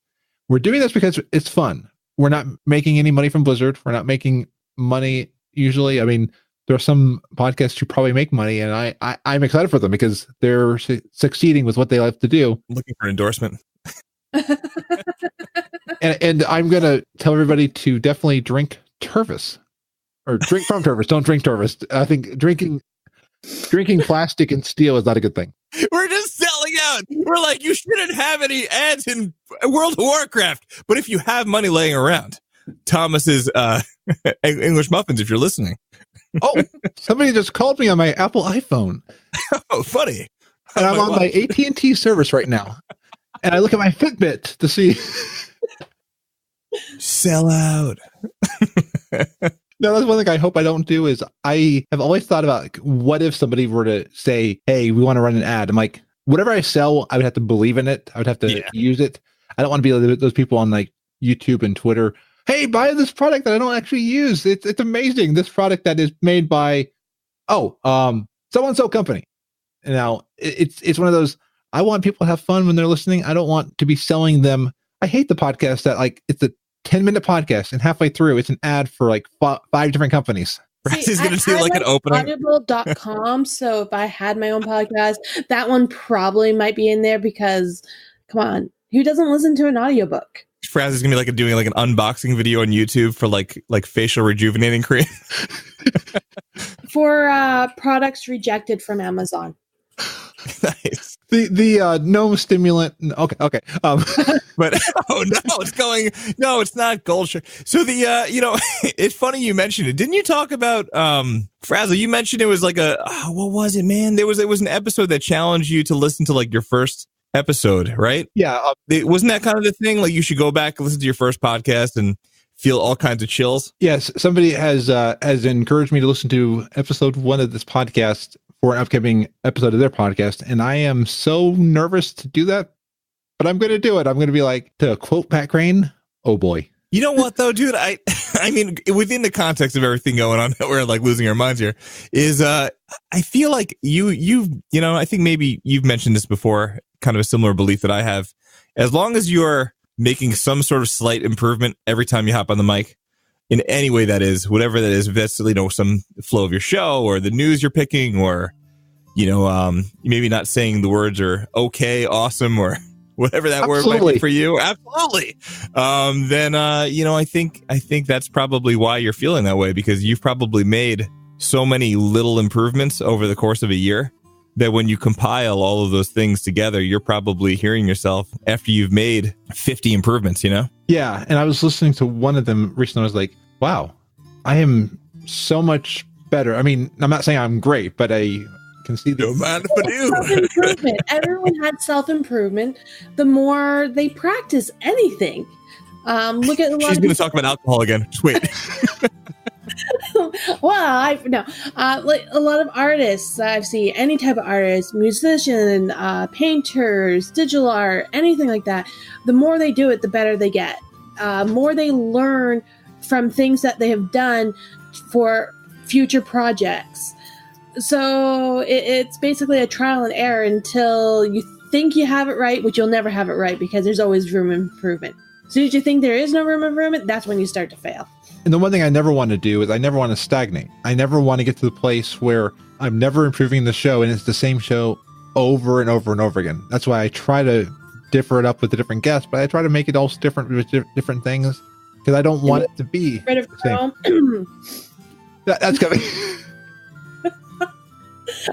We're doing this because it's fun. We're not making any money from Blizzard. We're not making money usually. I mean, there are some podcasts who probably make money, and I'm excited for them because they're succeeding with what they like to do. Looking for endorsement. and I'm going to tell everybody to definitely drink Tervis. Or drink from Tervis. Don't drink Tervis. I think drinking plastic and steel is not a good thing. We're just selling out. We're like, you shouldn't have any ads in World of Warcraft. But if you have money laying around, Thomas's English muffins, if you're listening. Oh, somebody just called me on my Apple iPhone. Oh, funny. And I'm on my AT&T service right now. And I look at my Fitbit to see. Sell out. No, that's one thing I hope I don't do is I have always thought about, like, what if somebody were to say, hey, we want to run an ad. I'm like, whatever I sell, I would have to believe in it. I would have to use it. I don't want to be those people on like YouTube and Twitter. Hey, buy this product that I don't actually use. It's amazing. This product that is made by, so-and-so company. And now it's one of those, I want people to have fun when they're listening. I don't want to be selling them. I hate the podcast that like, it's a 10-minute podcast and halfway through it's an ad for like 5 different companies. He's going to do like an opening. Audible.com. So if I had my own podcast, that one probably might be in there because, come on, who doesn't listen to an audiobook? Fraz is going to be like doing like an unboxing video on YouTube for like facial rejuvenating cream. For products rejected from Amazon. Nice. The gnome stimulant. Okay. But it's not gold. So it's funny you mentioned it. Didn't you talk about Frazley? You mentioned it was like what was it, man? It was an episode that challenged you to listen to like your first episode, right? Yeah. Wasn't that kind of the thing? Like you should go back and listen to your first podcast and feel all kinds of chills. Yes. Somebody has encouraged me to listen to episode 1 of this podcast for an upcoming episode of their podcast. And I am so nervous to do that, but I'm going to do it. I'm going to be like, to quote Pat Krane, oh boy. You know what though, dude? I mean, within the context of everything going on, we're like losing our minds here, is I feel like I think maybe you've mentioned this before, kind of a similar belief that I have. As long as you're making some sort of slight improvement every time you hop on the mic in any way that is, whatever that is, if that's, some flow of your show or the news you're picking, or, maybe not saying the words are okay, awesome, or whatever that word might be for you. Absolutely. Then, I think that's probably why you're feeling that way, because you've probably made so many little improvements over the course of a year that when you compile all of those things together, you're probably hearing yourself after you've made 50 improvements, Yeah. And I was listening to one of them recently. I was like, wow, I am so much better. I mean, I'm not saying I'm great, but I can see no mind if I do. Self-improvement. Everyone had self-improvement. The more they practice anything. Look at a lot She's going to talk about alcohol again. Just wait. Well, like a lot of artists I've seen, any type of artist, musician, painters, digital art, anything like that, the more they do it, the better they get. More they learn from things that they have done for future projects. So it's basically a trial and error until you think you have it right, which you'll never have it right because there's always room for improvement. As soon as you think there is no room for improvement, that's when you start to fail. And the one thing I never want to do is I never want to stagnate. I never want to get to the place where I'm never improving the show and it's the same show over and over and over again. That's why I try to differ it up with the different guests, but I try to make it all different with different things because I don't want it to be rid of Chrome. That's coming.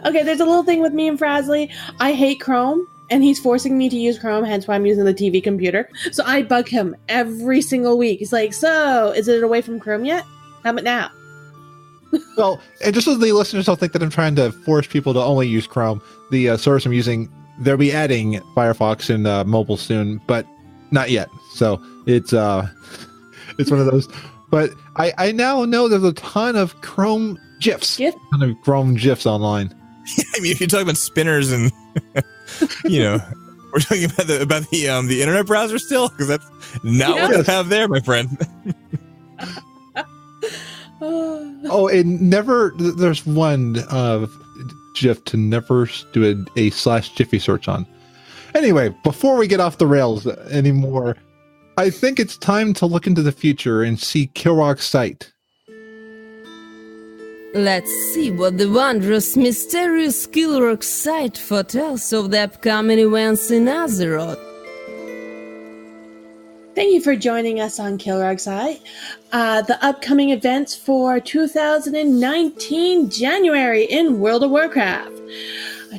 Okay, there's a little thing with me and Frazley. I hate Chrome. And he's forcing me to use Chrome, hence why I'm using the TV computer. So I bug him every single week. He's like, so, is it away from Chrome yet? How about now? Well, and just so the listeners don't think that I'm trying to force people to only use Chrome, the service I'm using, they'll be adding Firefox and mobile soon, but not yet. So it's one of those. But I now know there's a ton of Chrome GIFs. GIF? A ton of Chrome GIFs online. I mean, if you're talking about spinners and, we're talking about the internet browser still, because that's not what I have there, my friend. Oh, and there's one GIF to never do a /Jiffy search on. Anyway, before we get off the rails anymore, I think it's time to look into the future and see Kilrock's site. Let's see what the wondrous, mysterious Kilrock site foretells of the upcoming events in Azeroth. Thank you for joining us on Kilrock site. The upcoming events for 2019 January in World of Warcraft.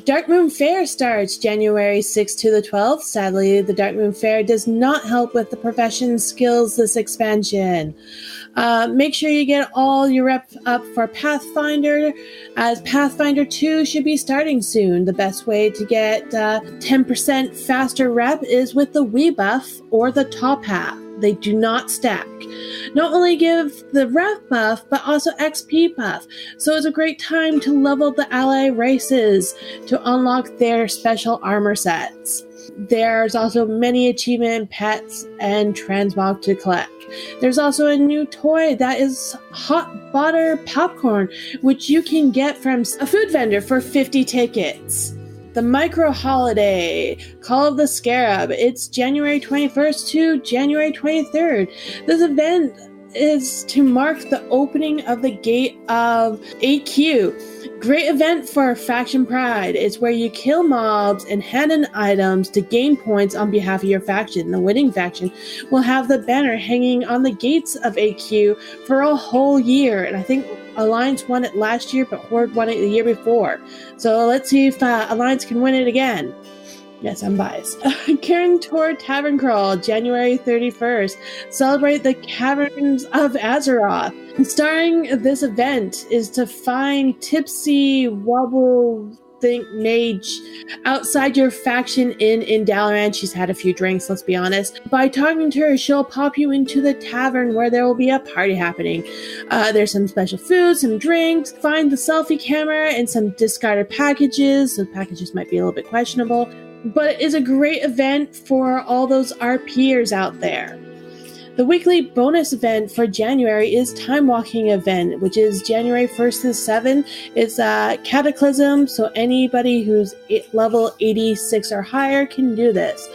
Darkmoon Fair starts January 6th to the 12th. Sadly, the Darkmoon Fair does not help with the profession skills this expansion. Make sure you get all your rep up for Pathfinder, as Pathfinder 2 should be starting soon. The best way to get 10% faster rep is with the Wii buff or the top half. They do not stack. Not only give the rep buff, but also XP buff. So it's a great time to level the ally races to unlock their special armor sets. There's also many achievement pets and transmog to collect. There's also a new toy that is hot butter popcorn, which you can get from a food vendor for 50 tickets. The Micro Holiday, Call of the Scarab. It's January 21st to January 23rd. This event is to mark the opening of the Gate of AQ. Great event for Faction Pride. It's where you kill mobs and hand in items to gain points on behalf of your faction. The winning faction will have the banner hanging on the gates of AQ for a whole year. And I think Alliance won it last year, but Horde won it the year before. So let's see if Alliance can win it again. Yes, I'm biased. Karen Tour Tavern Crawl, January 31st. Celebrate the Caverns of Azeroth. And starring this event is to find Tipsy Wobble Think Mage outside your faction in Dalaran. She's had a few drinks, let's be honest. By talking to her, she'll pop you into the tavern where there will be a party happening. There's some special food, some drinks, find the selfie camera, and some discarded packages. The packages might be a little bit questionable, but it is a great event for all those RPers out there. The weekly bonus event for January is Time Walking event, which is January 1st to 7th. It's Cataclysm, so anybody who's level 86 or higher can do this.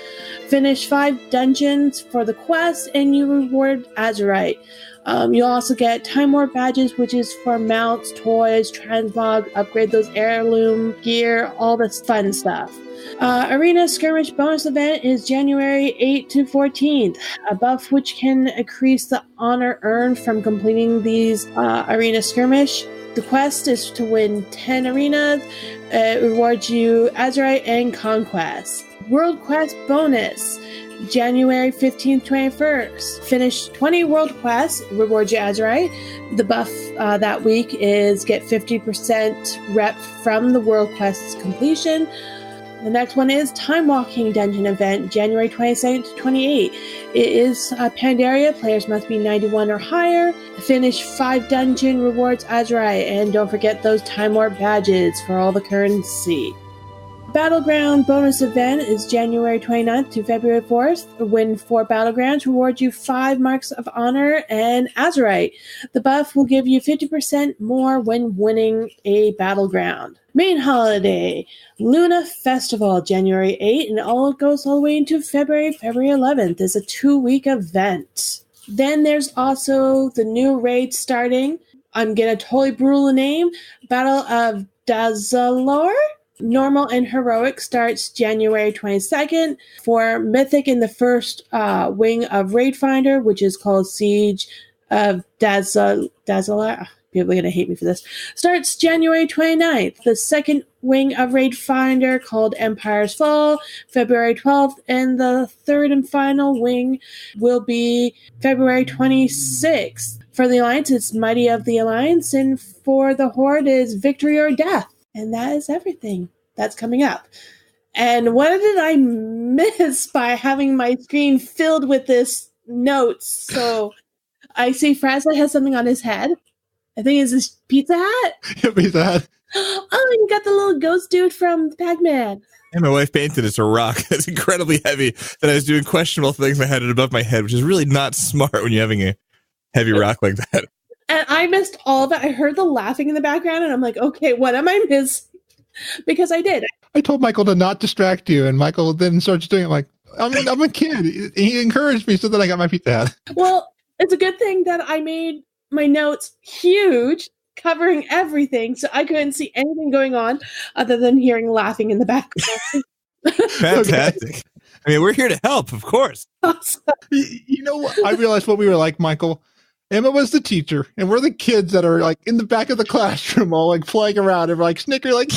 Finish 5 dungeons for the quest, and you reward Azurite. You'll also get Time Warp badges, which is for mounts, toys, transmog, upgrade those heirloom gear, all this fun stuff. Arena Skirmish bonus event is January 8th to 14th, a buff which can increase the honor earned from completing these Arena Skirmish. The quest is to win 10 arenas. It rewards you Azurite and Conquest. World Quest bonus, January 15th, 21st. Finish 20 World Quests, rewards you Azurite. The buff that week is get 50% rep from the World Quest's completion. The next one is Time Walking Dungeon Event, January 22nd to 28th. It is Pandaria. Players must be 91 or higher. Finish 5 dungeon rewards Azurite. And don't forget those Time Warp badges for all the currency. Battleground bonus event is January 29th to February 4th. Win 4 battlegrounds, reward you 5 marks of honor and Azurite. The buff will give you 50% more when winning a battleground. Main holiday, Luna Festival, January 8th, and all goes all the way into February 11th. It's a 2-week event. Then there's also the new raid starting. I'm going to totally brutal the name. Battle of Dazalor. Normal and Heroic starts January 22nd. For Mythic in the first wing of Raid Finder, which is called Siege of Dazalor. People are going to hate me for this. Starts January 29th. The second wing of Raid Finder, called Empire's Fall, February 12th. And the third and final wing will be February 26th. For the Alliance, it's Mighty of the Alliance. And for the Horde, is Victory or Death. And that is everything that's coming up. And what did I miss by having my screen filled with this notes? So I see Frazley has something on his head. I think it's his pizza hat. Yeah, pizza hat. Oh, you got the little ghost dude from Pac-Man. And my wife painted it's a rock that's incredibly heavy that I was doing questionable things. I had it above my head, which is really not smart when you're having a heavy rock like that. And I missed all of it. I heard the laughing in the background, and I'm like, okay, what am I missing? Because I did. I told Michael to not distract you, and Michael then starts doing it like, I'm a kid. He encouraged me, so then I got my pizza hat. Well, it's a good thing that I made my notes huge, covering everything, so I couldn't see anything going on other than hearing laughing in the background. Fantastic. Okay. I mean, we're here to help, of course. Awesome. You know what? I realized what we were like, Michael. Emma was the teacher, and we're the kids that are like in the back of the classroom, all like flying around and we're like snicker, like.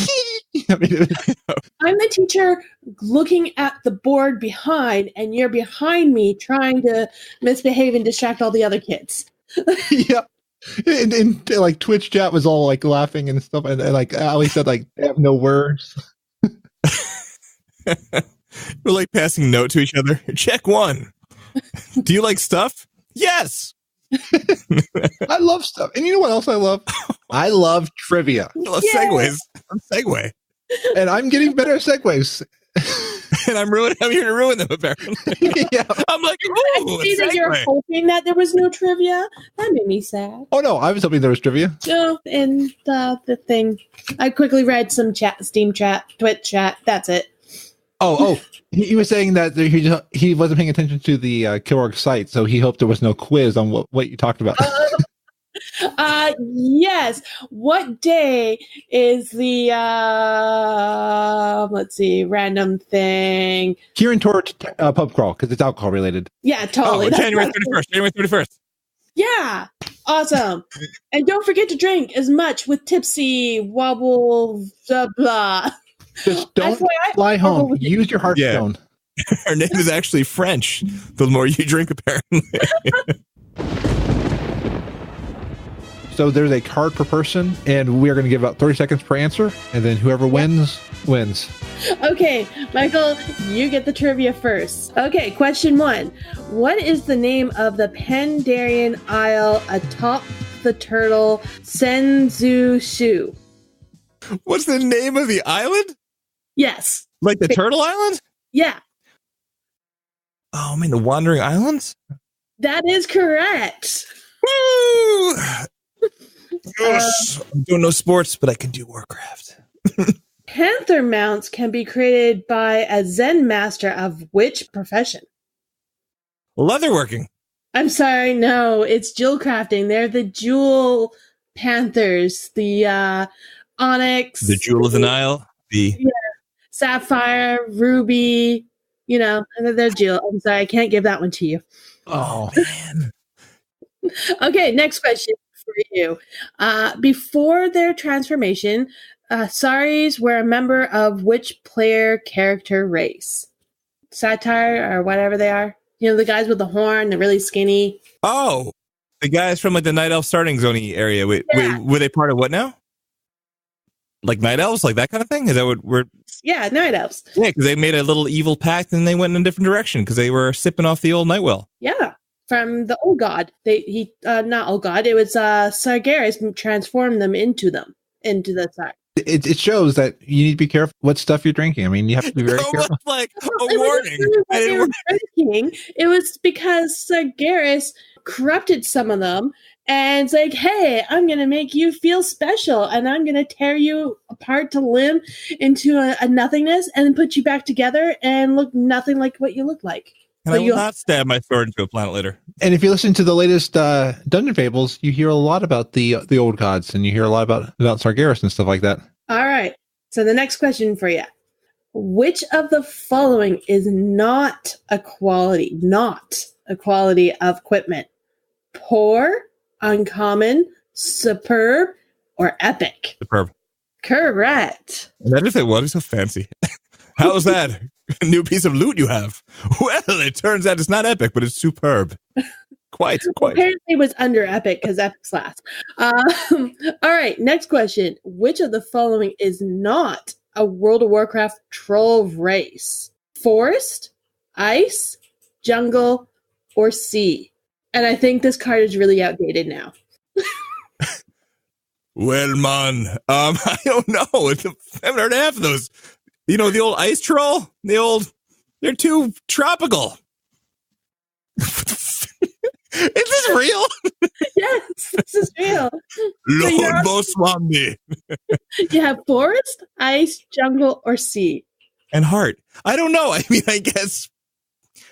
I'm the teacher looking at the board behind, and you're behind me trying to misbehave and distract all the other kids. Yeah, and like Twitch chat was all like laughing and stuff, and like Ali said, like they have no words. We're like passing note to each other. Check 1. Do you like stuff? Yes. I love stuff. And you know what else I love? I love trivia. I love segues. I'm segue. And I'm getting better at segues. And I'm here to ruin them, apparently. Yeah. I'm like, I see that you're hoping that there was no trivia. That made me sad. Oh, no. I was hoping there was trivia. No, and the thing. I quickly read some chat, Steam chat, Twitch chat. That's it. Oh. He was saying that he wasn't paying attention to the Kilrock site, so he hoped there was no quiz on what you talked about. Yes. What day is the let's see, random thing? Kieran Torch pub crawl, because it's alcohol related. Yeah, totally. January 31st. January 31st. Yeah. Awesome. And don't forget to drink as much with Tipsy Wobble blah blah. Just don't fly home. Use your Hearthstone. Yeah. Her name is actually French. The more you drink, apparently. So there's a card per person, and we are going to give about 30 seconds per answer, and then whoever wins. Okay, Michael, you get the trivia first. Okay, question 1. What is the name of the Pandarian Isle atop the turtle Senzu Shu? What's the name of the island? Yes. Like the Turtle Island? Yeah. Oh, I mean the Wandering Islands? That is correct. Woo! Yes. I don't know sports, but I can do Warcraft. panther mounts can be created by a Zen master of which profession? Leatherworking. I'm sorry, no, it's jewel crafting. They're the jewel panthers, the onyx, The Jewel of the Nile. sapphire, ruby, they're jewel. I'm sorry, I can't give that one to you. Oh, Man. Okay, next question for you. Before their transformation, Saris were a member of which player character race? Satire or whatever they are. The guys with the horn, they're really skinny. Oh, the guys from like the Night Elf starting zone area. Wait, were they part of what now? Like Night Elves, like that kind of thing? Is that what we're... Yeah, Night Elves. Yeah, because they made a little evil pact and they went in a different direction because they were sipping off the old Nightwell. Yeah, from the old god. Not old god. It was Sargeras transformed them into the Sar. it shows that you need to be careful what stuff you're drinking. I mean, you have to be very careful. Like a warning. It was because Sargeras corrupted some of them, and it's like, hey, I'm going to make you feel special, and I'm going to tear you apart to limb into a nothingness, and then put you back together and look nothing like what you look like. And I will not stab my sword into a planet later. And if you listen to the latest Dungeon Fables, you hear a lot about the old gods, and you hear a lot about Sargeras and stuff like that. All right. So the next question for you. Which of the following is not a quality of equipment? Poor, uncommon, superb, or epic? Superb. Correct. That is it. What is so fancy? How is that? A new piece of loot you have. Well, it turns out it's not epic, but it's superb. Quite. Apparently it was under epic because epic's last. All right, next question. Which of the following is not a World of Warcraft troll race? Forest, ice, jungle, or sea? And I think this card is really outdated now. Well, man, I don't know. I haven't heard half of those. The old ice troll? They're too tropical. Is this real? Yes, this is real. Lord Boswambi. You have forest, ice, jungle, or sea. And heart. I don't know. I mean, I guess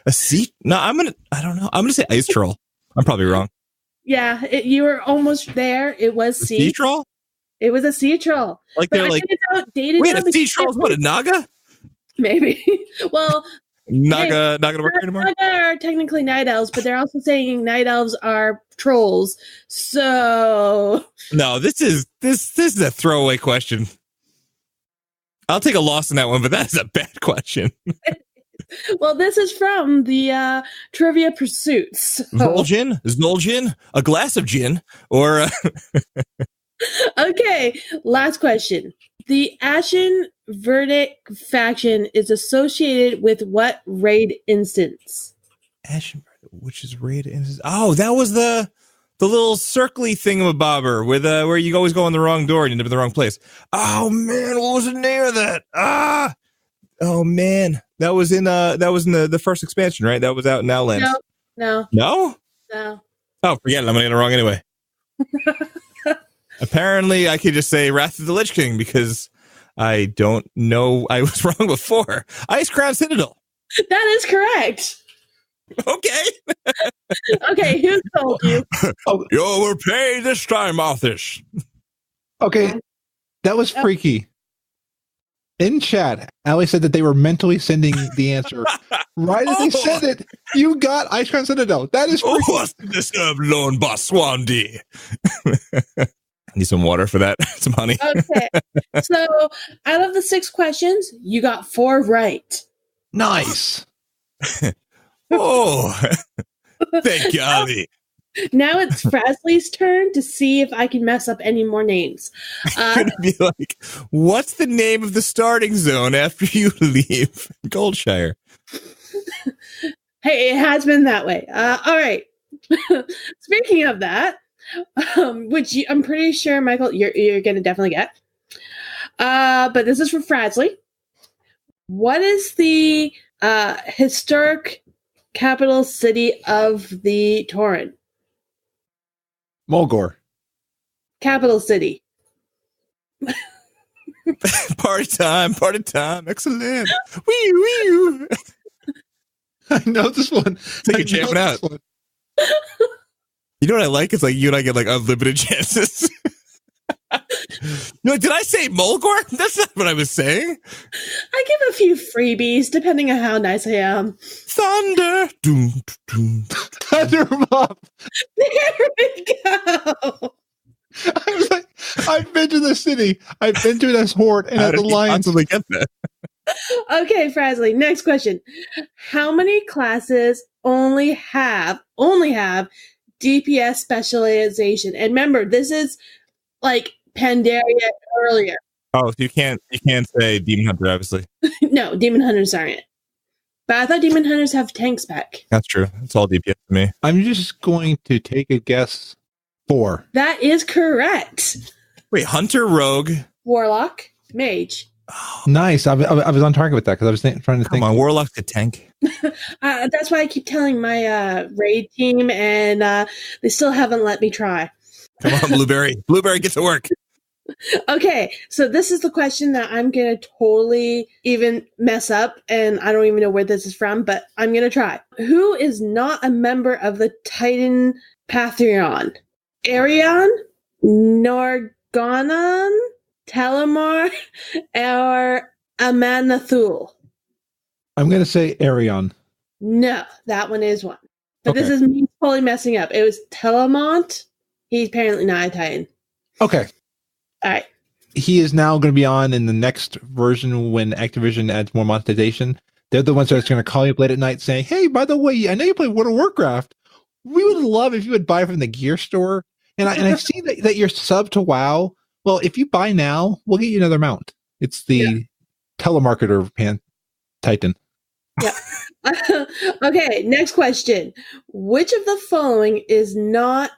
a sea. No, I don't know. I'm going to say ice troll. I'm probably wrong. Yeah, you were almost there. It was sea. Sea troll? It was a sea troll. Like they're like, it's outdated. wait, a sea troll is what, a naga? Maybe. Well, Naga not gonna work anymore? Naga are technically night elves, but they're also saying night elves are trolls. So no, this is a throwaway question. I'll take a loss in that one, but that's a bad question. Well, this is from the Trivia Pursuits. So. Zolgin, a glass of gin, or Okay, last question. The Ashen Verdict faction is associated with what raid instance? Ashen Verdict, which is raid instance? Oh, that was the little circly thingamabobber with where you always go in the wrong door and you end up in the wrong place. Oh man, what was the name of that? Oh man, that was in the first expansion, right? That was out in Outlands. No. Oh, forget it. I'm gonna get it wrong anyway. Apparently, I could just say Wrath of the Lich King because I don't know. I was wrong before. Ice Crown Citadel. That is correct. Okay. Okay, who told you? You were paid this time, Arthas. Okay, that was freaky. In chat, Allie said that they were mentally sending the answer. Right as they said it, you got Ice Crown Citadel. That is freaky. Oh, what's this lone boss Swandi? Need some water for that. Some honey. Okay. So, out of the 6 questions, you got 4 right. Nice. Oh, thank you, Ali. Now it's Frazley's turn to see if I can mess up any more names. I'm going to be like, what's the name of the starting zone after you leave Goldshire? Hey, it has been that way. All right. Speaking of that, which I'm pretty sure, Michael, you're going to definitely get. But this is for Frazley. What is the historic capital city of the Tauren? Mulgore. Capital city. Party time. Excellent. Wee wee. I know this one. It's like you're jamming out. You know what I like? It's like you and I get like unlimited chances. No, did I say Mulgore? That's not what I was saying. I give a few freebies depending on how nice I am. Thunder. Doom, doom. Thunder Mob. There we go. I was like, I've been to the city. I've been to this horde and at the Lions. Get that? Okay, Frazley, next question. How many classes only have DPS specialization? And remember, this is like Pandaria earlier. Oh, you can't say Demon Hunter, obviously. No, Demon Hunters aren't. But I thought Demon Hunters have tank spec. That's true. It's all DPS to me. I'm just going to take a guess. 4. That is correct. Wait, Hunter, Rogue, Warlock, Mage. Nice. I was on target with that because I was trying to think. Come on, Warlock's a tank. That's why I keep telling my raid team, and they still haven't let me try. Come on, Blueberry. Blueberry, get to work. Okay, so this is the question that I'm going to totally even mess up, and I don't even know where this is from, but I'm going to try. Who is not a member of the Titan Pantheon? Arion, Norgonon, Telemar, or Amanathul? I'm going to say Arion. No, that one is one. But Okay. This is me totally messing up. It was Telemont. He's apparently not a Titan. Okay. All right. He is now going to be on in the next version when Activision adds more monetization. They're the ones that's going to call you up late at night saying, hey, by the way, I know you play World of Warcraft. We would love if you would buy from the gear store. And I've seen that you're sub to WoW. Well, if you buy now, we'll get you another mount. It's the telemarketer Titan. Yeah. Okay, next question. Which of the following is not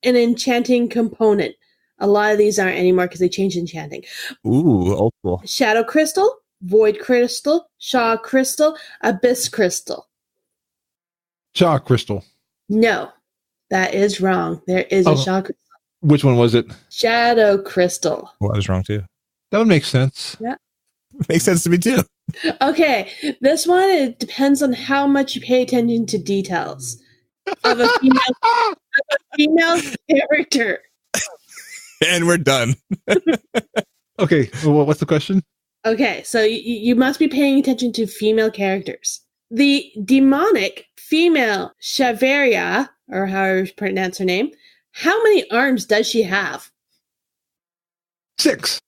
an enchanting component? A lot of these aren't anymore because they changed enchanting. Ooh, old school. Shadow Crystal, Void Crystal, Shaw Crystal, Abyss Crystal. Shaw Crystal. No, that is wrong. There is a Shaw Crystal. Which one was it? Shadow Crystal. Well, I was wrong too. That would make sense. Yeah. Makes sense to me too. Okay, this one, it depends on how much you pay attention to details of a female character. And we're done. Okay, well, what's the question? Okay, so you must be paying attention to female characters. The demonic female Shaveria, or however you pronounce her name, how many arms does she have? 6.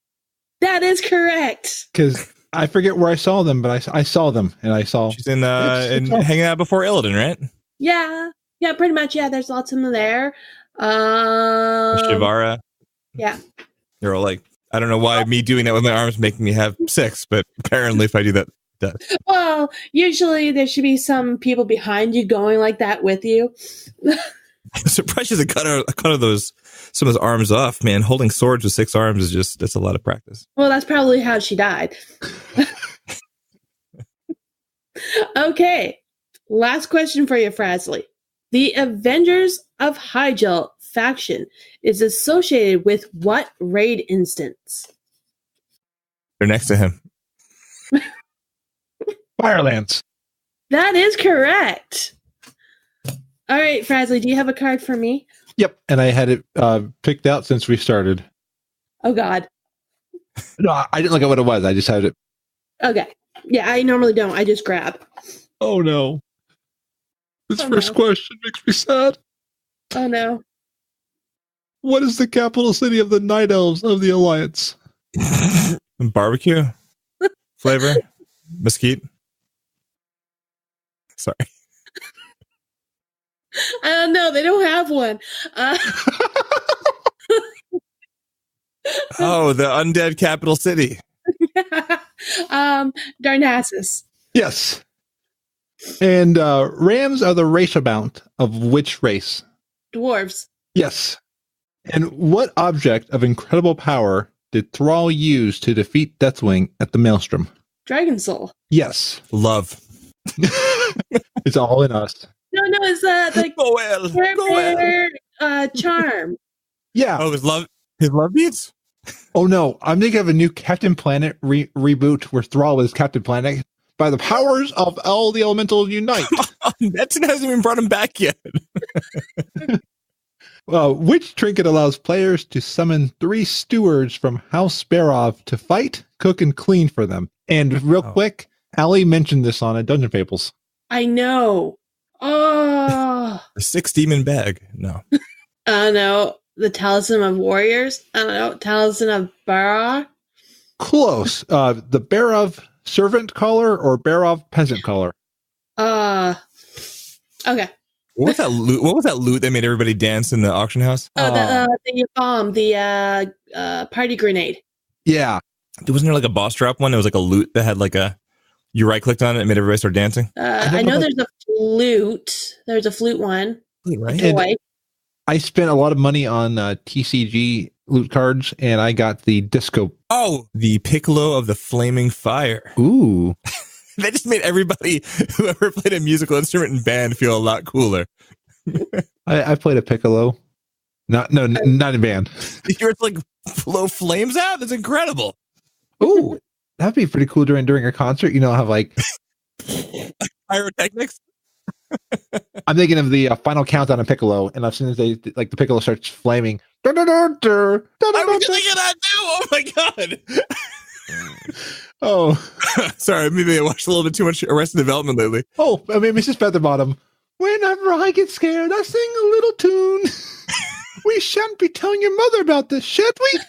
That is correct. Because I forget where I saw them, but I saw them, and I saw... She's in hanging out before Illidan, right? Yeah, pretty much. Yeah, there's lots of them there. Shivara. Yeah. You're all like, I don't know why me doing that with my arms making me have 6, but apparently if I do that, it does. Well, usually there should be some people behind you going like that with you. I'm surprised she hasn't cut some of those arms off, man. Holding swords with 6 arms is that's a lot of practice. Well, that's probably how she died. Okay. Last question for you, Frazley. The Avengers of Hyjal faction is associated with what raid instance? They're next to him. Firelands. That is correct. All right, Frazley, do you have a card for me? Yep, and I had it picked out since we started. Oh, God. No, I didn't look at what it was. I just had it. Okay. Yeah, I normally don't. I just grab. Oh, no. This first question makes me sad. Oh, no. What is the capital city of the Night Elves of the Alliance? Barbecue? Flavor? Mesquite? Sorry. I don't know. They don't have one. Oh, the undead capital city. Darnassus. Yes. And rams are the race amount of which race? Dwarves. Yes. And what object of incredible power did Thrall use to defeat Deathwing at the Maelstrom? Dragon Soul. Yes. Love. It's all in us. No, it's the Go well. charm. Yeah. Oh, his love beads? Oh no, I'm thinking of a new Captain Planet reboot where Thrall is Captain Planet. By the powers of all the elementals unite. Netson hasn't even brought him back yet. Which trinket allows players to summon 3 stewards from House Sparov to fight, cook, and clean for them? And real quick, Allie mentioned this on a Dungeon Fables. I know. Oh. The 6 demon bag. No. I don't know. The Talisman of Warriors. I don't know. Talisman of Barov. Close. The Barov servant collar or Barov peasant collar? Okay. What was that loot? What was that loot that made everybody dance in the auction house? The bomb, the party grenade. Yeah. Wasn't there like a boss drop one? It was like a loot that had like you right clicked on it and made everybody start dancing. I know there's a flute. There's a flute one. Right. I spent a lot of money on TCG loot cards, and I got the disco. Oh, the Piccolo of the Flaming Fire. Ooh. That just made everybody who ever played a musical instrument in band feel a lot cooler. I played a piccolo. Not in band. You're like blow flames out? That's incredible. Ooh. That'd be pretty cool during a concert. You know, have like pyrotechnics. I'm thinking of the final countdown on Piccolo, and as soon as they like the Piccolo starts flaming. I was thinking that too. Oh my god. Oh, sorry. Maybe I watched a little bit too much Arrested Development lately. Oh, I mean, Mrs. Featherbottom. Whenever I get scared, I sing a little tune. We shan't be telling your mother about this, shan't we?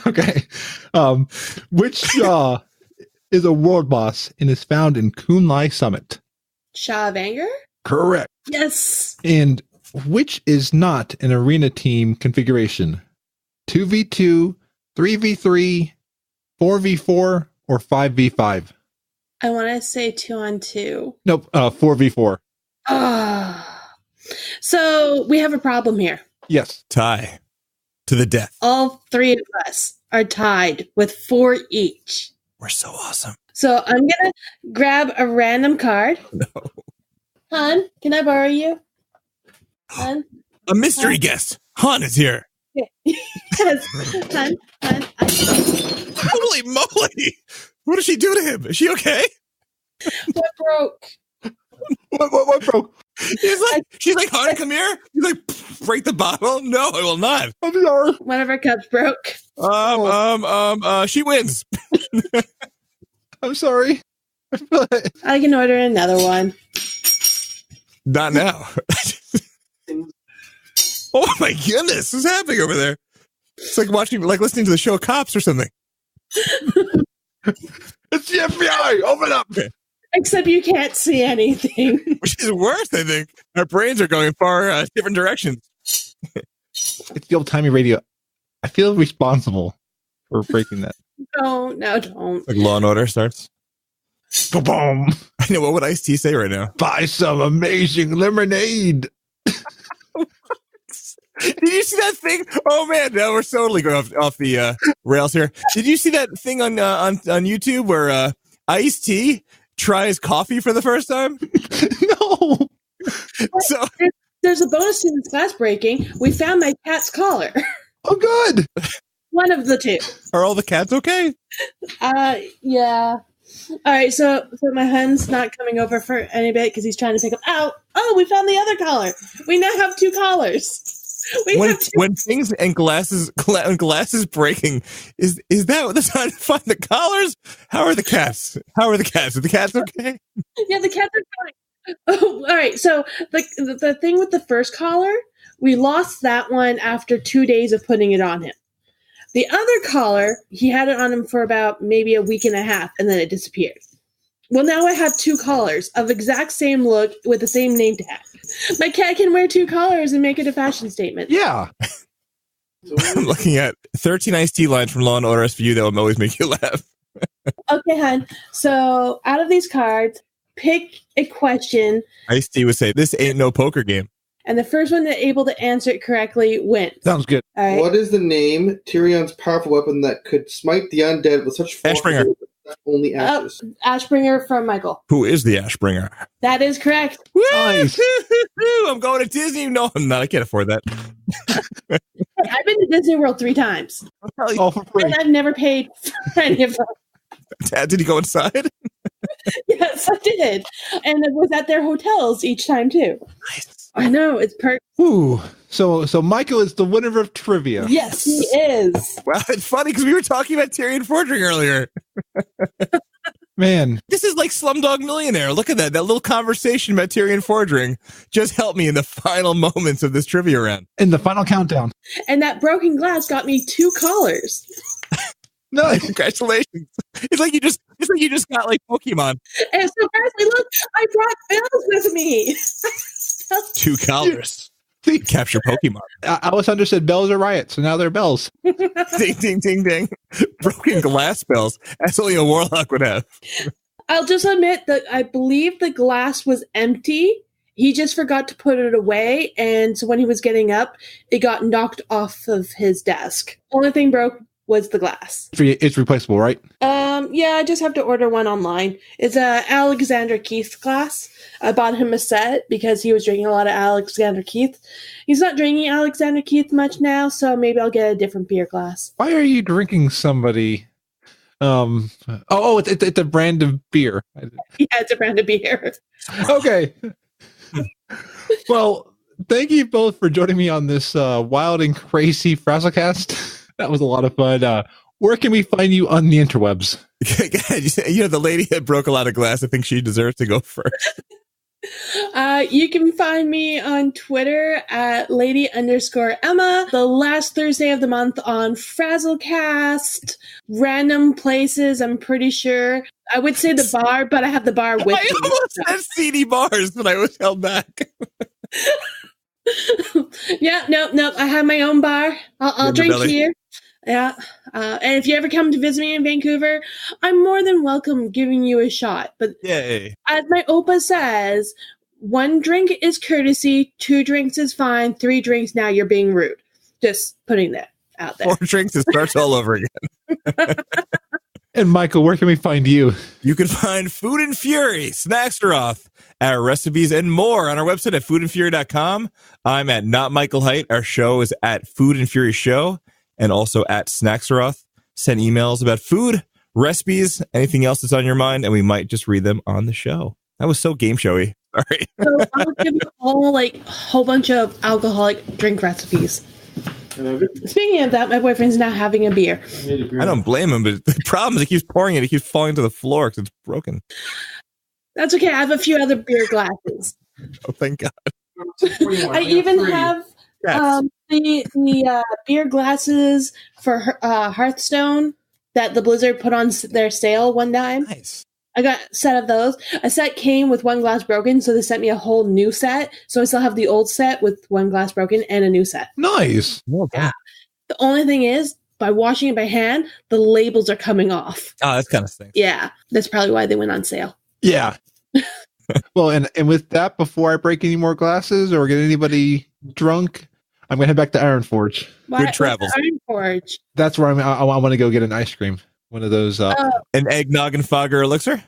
Okay. Which is a world boss and is found in Kunlai Summit? Shaw of Anger? Correct. Yes. And which is not an arena team configuration? 2v2, 3v3, 4v4, or 5v5? I want to say 2-on-2. Nope, 4v4. So we have a problem here. Yes. Tie to the death. All 3 of us are tied with 4 each. We're so awesome. So I'm going to grab a random card. No. Han, can I borrow you? Han? A mystery guest. Han is here. Yes. Han. Holy moly. What did she do to him? Is she okay? What broke? What broke? She's like, Han, come here. He's like, break the bottle. No, I will not. I'm sorry. One of our cups broke. She wins. I'm sorry. I can order another one. Not now. Oh my goodness, what's happening over there? It's like listening to the show Cops or something. It's the FBI. Open up. Except you can't see anything. Which is worse, I think. Our brains are going far different directions. It's the old-timey radio. I feel responsible for breaking that. No, don't. Like Law and Order starts. Boom. I know, what would Ice-T say right now? Buy some amazing lemonade. Did you see that thing? Oh man, no, we're totally going off the rails here. Did you see that thing on YouTube where Ice-T tries coffee for the first time? No. So there's a bonus to this class breaking. We found my cat's collar. Oh, good. One of the 2. Are all the cats okay? Yeah. All right, so my hon's not coming over for any bit because he's trying to pick up. Oh, we found the other collar. We now have 2 collars. When things and glasses breaking, is that the time to find the collars? How are the cats? Are the cats okay? Yeah, the cats are fine. Oh, all right, so the thing with the first collar, we lost that one after 2 days of putting it on him. The other collar, he had it on him for about maybe a week and a half, and then it disappeared. Well, now I have 2 collars of exact same look with the same name tag. My cat can wear 2 collars and make it a fashion statement. Yeah. I'm looking at 13 Ice-T lines from Law and Order SVU that will always make you laugh. Okay, hon. So out of these cards, pick a question. Ice-T would say, "This ain't no poker game." And the first one that's able to answer it correctly wins. Sounds good. All right. What is the name Tyrion's powerful weapon that could smite the undead with such force? Ashbringer. Only ashes. Ashbringer from Michael. Who is the Ashbringer? That is correct. Nice. I'm going to Disney. No, I'm not. I can't afford that. I've been to Disney World 3 times. All for free. And I've never paid for any of them. Did you go inside? Yes, I did. And it was at their hotels each time, too. Nice. I know, it's perfect. Ooh. So Michael is the winner of trivia. Yes, he is. Wow, it's funny because we were talking about Tyrion Fordring earlier. Man. This is like Slumdog Millionaire. Look at that. That little conversation about Tyrion Fordring just helped me in the final moments of this trivia round. In the final countdown. And that broken glass got me 2 collars. No. Congratulations. It's like you just got like Pokemon. And so, Frazley, look, I brought bells with me. 2 collars. Capture Pokemon. Alessandra said bells are riots, so now they're bells. Ding, ding, ding, ding. Broken glass bells. That's only a warlock would have. I'll just admit that I believe the glass was empty. He just forgot to put it away. And so when he was getting up, it got knocked off of his desk. Only thing broke was the glass. It's replaceable, right? Yeah, I just have to order one online. It's a Alexander Keith glass. I bought him a set because he was drinking a lot of Alexander Keith. He's not drinking Alexander Keith much now, so maybe I'll get a different beer glass. Why are you drinking somebody? It's a brand of beer. Yeah, it's a brand of beer. Okay. Well, thank you both for joining me on this wild and crazy FrazlCast. That was a lot of fun. Where can we find you on the interwebs? You know, the lady that broke a lot of glass, I think she deserves to go first. You can find me on Twitter at lady_Emma. The last Thursday of the month on FrazlCast. Random places, I'm pretty sure. I would say the bar, but I have the bar with me. I almost said CD bars, but I was held back. Yeah, no. I have my own bar. I'll drink here. Yeah. And if you ever come to visit me in Vancouver, I'm more than welcome giving you a shot. But Yay. as my OPA says, 1 drink is courtesy, 2 drinks is fine, 3 drinks, now you're being rude. Just putting that out there. 4 drinks, it starts all over again. And Michael, where can we find you? You can find Food and Fury, Snacksteroth, our recipes and more on our website at foodandfury.com. I'm at Not Michael Heit. Our show is at Food and Fury Show and also at Snacksteroth. Send emails about food, recipes, anything else that's on your mind, and we might just read them on the show. That was so game showy. Sorry. So I'll give you all a whole bunch of alcoholic drink recipes. Speaking of that, my boyfriend's now having a beer. I don't blame him, but the problem is he keeps pouring it. It keeps falling to the floor because it's broken. That's okay. I have a few other beer glasses. Oh, thank God. I even have the beer glasses for Hearthstone that the Blizzard put on their sale one time. Nice. I got a set of those. A set came with 1 glass broken, so they sent me a whole new set. So I still have the old set with 1 glass broken and a new set. Nice. Yeah. The only thing is, by washing it by hand, the labels are coming off. Oh, that's kind of stinks. Yeah, that's probably why they went on sale. Yeah. Well, and with that, before I break any more glasses or get anybody drunk, I'm going to head back to Ironforge. Good travels. Ironforge. That's where I want to go get an ice cream. One of those. An eggnog and fogger elixir?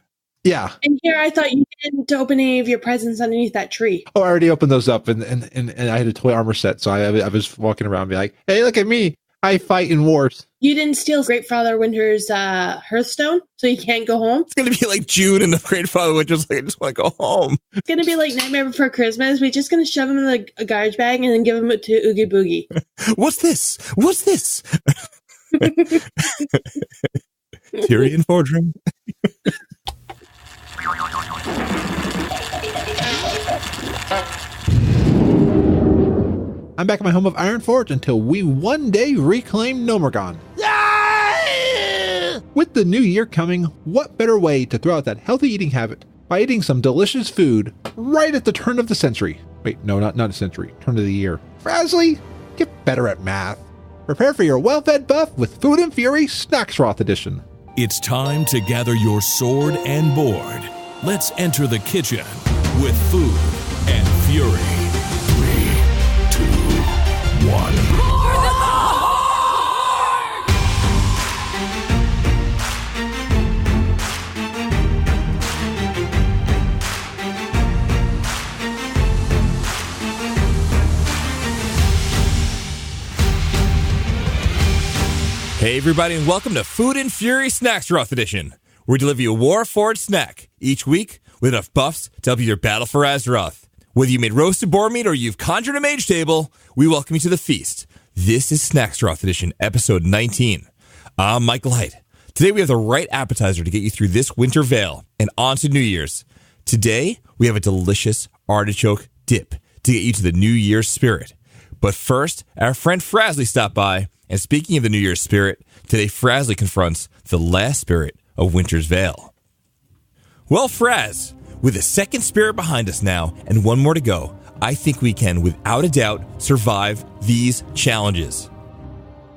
Yeah. And here I thought you didn't open any of your presents underneath that tree. Oh, I already opened those up, and I had a toy armor set, so I was walking around, be like, "Hey, look at me! I fight in wars." You didn't steal Great Father Winter's Hearthstone, so you can't go home. It's gonna be like June and the Great Father Winter's like, I just want to go home. It's gonna be like Nightmare Before Christmas. We're just gonna shove him in a garbage bag and then give him it to Oogie Boogie. What's this? What's this? Tyrion Fordring. I'm back at my home of Ironforge until we one day reclaim Gnomergon. With the new year coming, what better way to throw out that healthy eating habit by eating some delicious food right at the turn of the century. Wait, no, not a century, turn of the year. Frazley, get better at math. Prepare for your well-fed buff with Food and Fury Snacksteroth Edition. It's time to gather your sword and board. Let's enter the kitchen with Food and Fury. 3, 2, 1. Hey everybody, and welcome to Food and Fury Snacks Rough Edition. We deliver you a war-forged snack each week with enough buffs to help you your battle for Azeroth. Whether you made roasted boar meat or you've conjured a mage table, we welcome you to the feast. This is Snacks Rough Edition, episode 19. I'm Michael Heit. Today we have the right appetizer to get you through this winter veil and on to New Year's. Today we have a delicious artichoke dip to get you to the New Year's spirit. But first, our friend Frazley stopped by. And speaking of the New Year's spirit, today Frazley confronts the last spirit of Winter's Veil. Well, Fraz, with the second spirit behind us now and one more to go, I think we can, without a doubt, survive these challenges.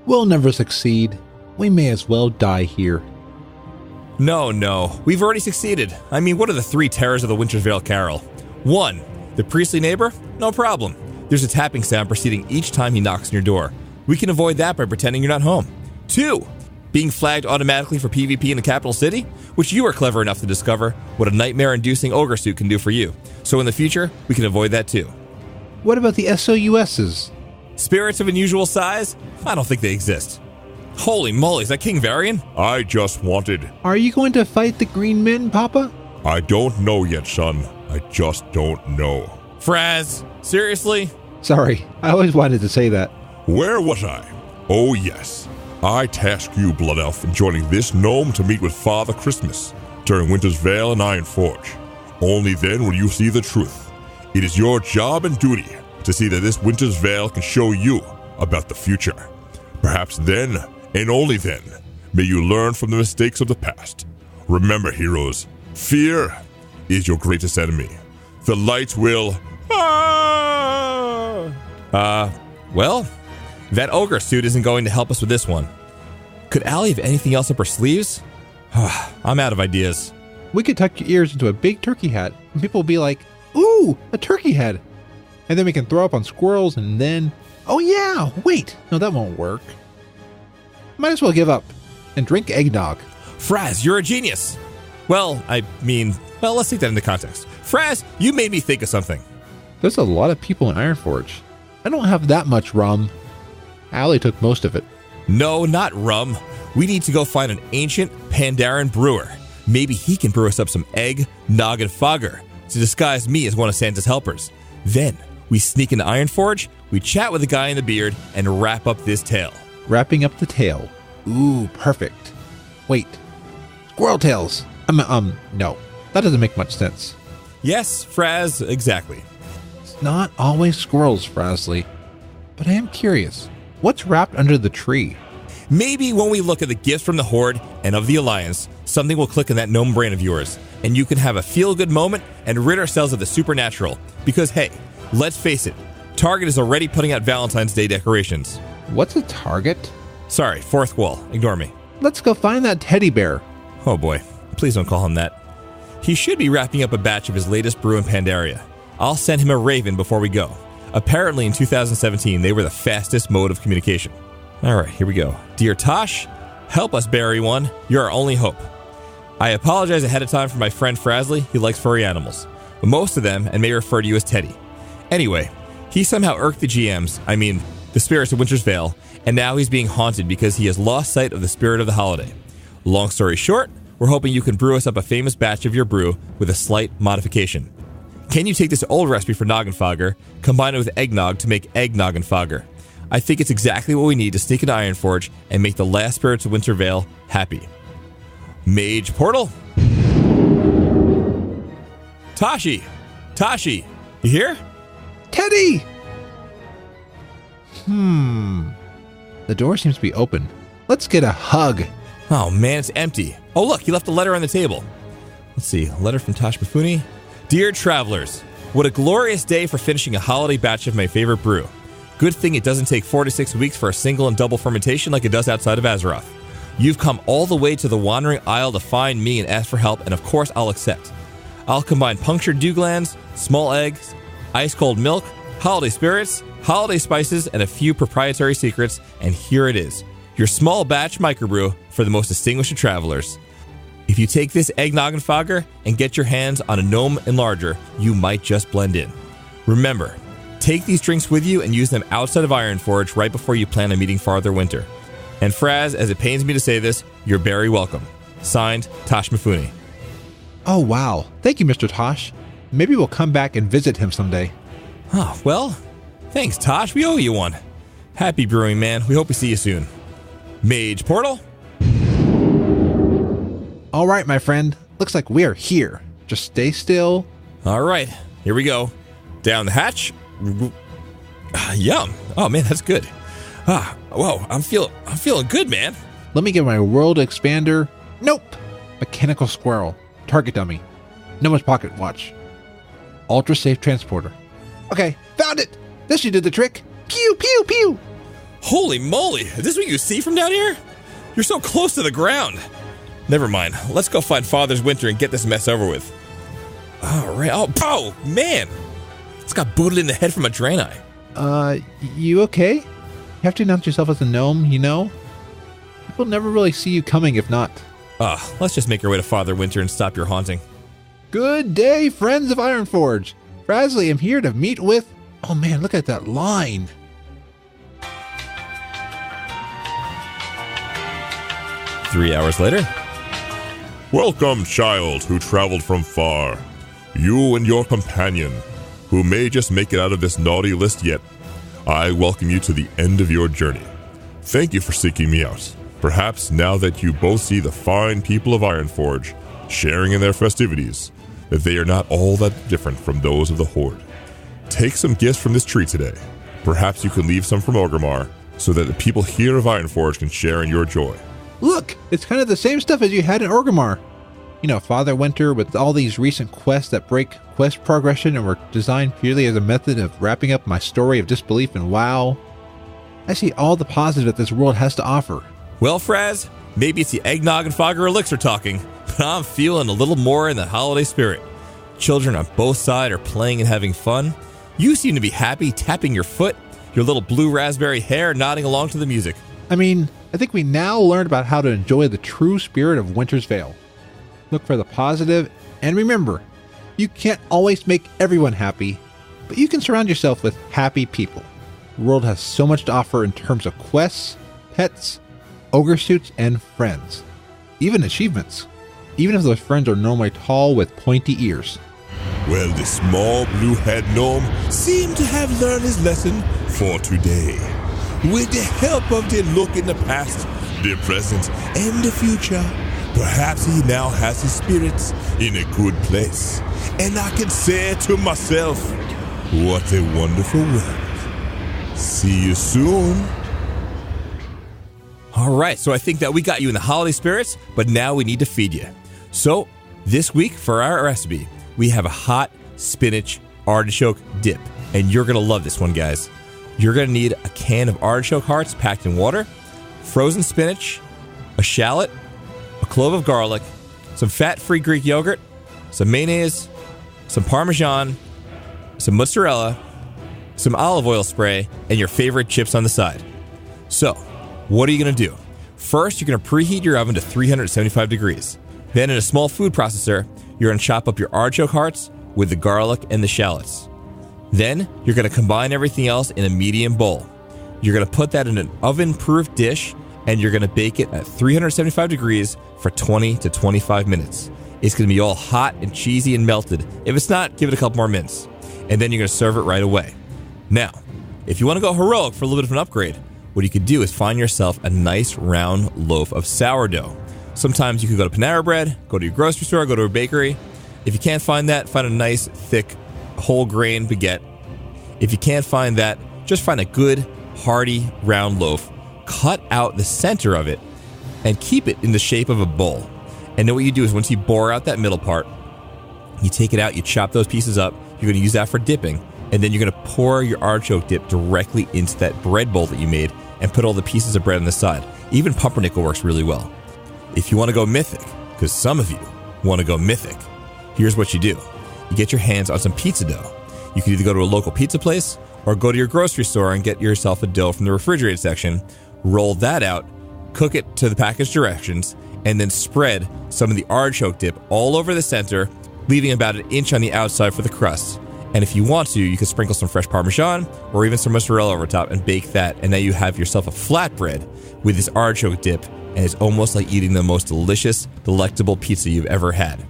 We'll never succeed. We may as well die here. No, we've already succeeded. I mean, what are the three terrors of the Winter's Veil Carol? 1, the priestly neighbor? No problem. There's a tapping sound preceding each time he knocks on your door. We can avoid that by pretending you're not home. 2, being flagged automatically for PvP in the capital city, which you are clever enough to discover what a nightmare-inducing ogre suit can do for you. So in the future, we can avoid that too. What about the SOUSs? Spirits of unusual size? I don't think they exist. Holy moly, is that King Varian? I just wanted. Are you going to fight the green men, Papa? I don't know yet, son. I just don't know. Fraz, seriously? Sorry, I always wanted to say that. Where was I? Oh, yes. I task you, Blood Elf, in joining this gnome to meet with Father Christmas during Winter's Veil and Ironforge. Only then will you see the truth. It is your job and duty to see that this Winter's Veil can show you about the future. Perhaps then, and only then, may you learn from the mistakes of the past. Remember, heroes, fear is your greatest enemy. The lights will... Well, that ogre suit isn't going to help us with this one. Could Allie have anything else up her sleeves? I'm out of ideas. We could tuck your ears into a big turkey hat, and people will be like, ooh, a turkey head. And then we can throw up on squirrels, and then... Oh yeah, wait. No, that won't work. Might as well give up and drink eggnog. Fraz, you're a genius. Well, let's take that into context. Fraz, you made me think of something. There's a lot of people in Ironforge. I don't have that much rum. Allie took most of it. No, not rum. We need to go find an ancient Pandaren brewer. Maybe he can brew us up some egg, nog, and fogger to disguise me as one of Santa's helpers. Then we sneak into Ironforge, we chat with the guy in the beard, and wrap up this tale. Wrapping up the tale. Ooh, perfect. Wait. Squirrel tails. No. That doesn't make much sense. Yes, Fraz, exactly. It's not always squirrels, Frazley. But I am curious. What's wrapped under the tree? Maybe when we look at the gifts from the Horde and of the Alliance, something will click in that gnome brain of yours, and you can have a feel-good moment and rid ourselves of the supernatural. Because hey, let's face it, Target is already putting out Valentine's Day decorations. What's a target? Sorry, fourth wall. Ignore me. Let's go find that teddy bear. Oh boy, please don't call him that. He should be wrapping up a batch of his latest brew in Pandaria. I'll send him a raven before we go. Apparently in 2017, they were the fastest mode of communication. Alright, here we go. Dear Tosh, help us bury one. You're our only hope. I apologize ahead of time for my friend Frazley. He likes furry animals. But most of them, and may refer to you as Teddy. Anyway, he somehow irked the GMs, the spirits of Winter's Veil, and now he's being haunted because he has lost sight of the spirit of the holiday. Long story short, we're hoping you can brew us up a famous batch of your brew with a slight modification. Can you take this old recipe for Noggenfogger, combine it with eggnog to make egg Noggenfogger? I think it's exactly what we need to sneak into Ironforge and make the last spirits of Winter Veil happy. Mage Portal? Tashi, you here? Teddy! The door seems to be open. Let's get a hug. Oh man, it's empty. Oh look, he left a letter on the table. Let's see, a letter from Tosh Bafuni. Dear travelers, what a glorious day for finishing a holiday batch of my favorite brew. Good thing it doesn't take 4 to 6 weeks for a single and double fermentation like it does outside of Azeroth. You've come all the way to the Wandering Isle to find me and ask for help, and of course I'll accept. I'll combine punctured dew glands, small eggs, ice cold milk, holiday spirits, holiday spices, and a few proprietary secrets, and here it is. Your small batch microbrew for the most distinguished of travelers. If you take this egg Noggenfogger and get your hands on a gnome enlarger, you might just blend in. Remember, take these drinks with you and use them outside of Ironforge right before you plan on meeting Farther Winter. And Fraz, as it pains me to say this, you're very welcome. Signed, Tosh Mifune. Oh, wow. Thank you, Mr. Tosh. Maybe we'll come back and visit him someday. Oh, well, thanks, Tosh. We owe you one. Happy brewing, man. We hope we see you soon. Mage Portal? All right, my friend. Looks like we are here. Just stay still. All right, here we go. Down the hatch. Yum. Oh, man, that's good. Whoa, I'm feeling good, man. Let me get my world expander. Nope. Mechanical squirrel. Target dummy. No one's pocket watch. Ultra safe transporter. Okay, found it. This should do the trick. Pew, pew, pew. Holy moly, is this what you see from down here? You're so close to the ground. Never mind, let's go find Father's Winter and get this mess over with. All right, oh, man. It's got booted in the head from a Draenei. You okay? You have to announce yourself as a gnome, you know? People never really see you coming if not. Let's just make our way to Father Winter and stop your haunting. Good day, friends of Ironforge. Frazley, I'm here to meet with... Oh man, look at that line. Three hours later. Welcome, child who traveled from far. You and your companion, who may just make it out of this naughty list yet. I welcome you to the end of your journey. Thank you for seeking me out. Perhaps now that you both see the fine people of Ironforge sharing in their festivities, that they are not all that different from those of the Horde. Take some gifts from this tree today. Perhaps you can leave some from Orgrimmar, so that the people here of Ironforge can share in your joy. Look, it's kind of the same stuff as you had in Orgrimmar. You know, Father Winter with all these recent quests that break quest progression and were designed purely as a method of wrapping up my story of disbelief in WoW. I see all the positive that this world has to offer. Well, Fraz, maybe it's the eggnog and Fogger Elixir talking, but I'm feeling a little more in the holiday spirit. Children on both sides are playing and having fun. You seem to be happy, tapping your foot, your little blue raspberry hair nodding along to the music. I mean, I think we now learned about how to enjoy the true spirit of Winter's Veil. Look for the positive, and remember, you can't always make everyone happy, but you can surround yourself with happy people. The world has so much to offer in terms of quests, pets, ogre suits, and friends. Even achievements. Even if those friends are normally tall with pointy ears. Well, the small blue-haired gnome seemed to have learned his lesson for today. With the help of the look in the past, the present, and the future, perhaps he now has his spirits in a good place. And I can say to myself, what a wonderful world. See you soon. All right, so I think that we got you in the holiday spirits, but now we need to feed you. So this week for our recipe, we have a hot spinach artichoke dip, and you're going to love this one, guys. You're going to need a can of artichoke hearts packed in water, frozen spinach, a shallot, a clove of garlic, some fat-free Greek yogurt, some mayonnaise, some Parmesan, some mozzarella, some olive oil spray, and your favorite chips on the side. So, what are you going to do? First, you're going to preheat your oven to 375 degrees. Then in a small food processor, you're going to chop up your artichoke hearts with the garlic and the shallots. Then, you're going to combine everything else in a medium bowl. You're going to put that in an oven-proof dish, and you're going to bake it at 375 degrees for 20 to 25 minutes. It's going to be all hot and cheesy and melted. If it's not, give it a couple more minutes. And then you're going to serve it right away. Now, if you want to go heroic for a little bit of an upgrade, what you could do is find yourself a nice round loaf of sourdough. Sometimes you could go to Panera Bread, go to your grocery store, go to a bakery. If you can't find that, find a nice, thick, whole grain baguette. If you can't find that, just find a good, hearty, round loaf. Cut out the center of it and keep it in the shape of a bowl. And then what you do is once you bore out that middle part, you take it out, you chop those pieces up. You're going to use that for dipping. And then you're going to pour your artichoke dip directly into that bread bowl that you made and put all the pieces of bread on the side. Even pumpernickel works really well. If you want to go mythic, because some of you want to go mythic, here's what you do. You get your hands on some pizza dough. You can either go to a local pizza place or go to your grocery store and get yourself a dough from the refrigerated section, roll that out, cook it to the package directions, and then spread some of the artichoke dip all over the center, leaving about an inch on the outside for the crust. And if you want to, you can sprinkle some fresh Parmesan or even some mozzarella over top and bake that. And now you have yourself a flatbread with this artichoke dip, and it's almost like eating the most delicious, delectable pizza you've ever had.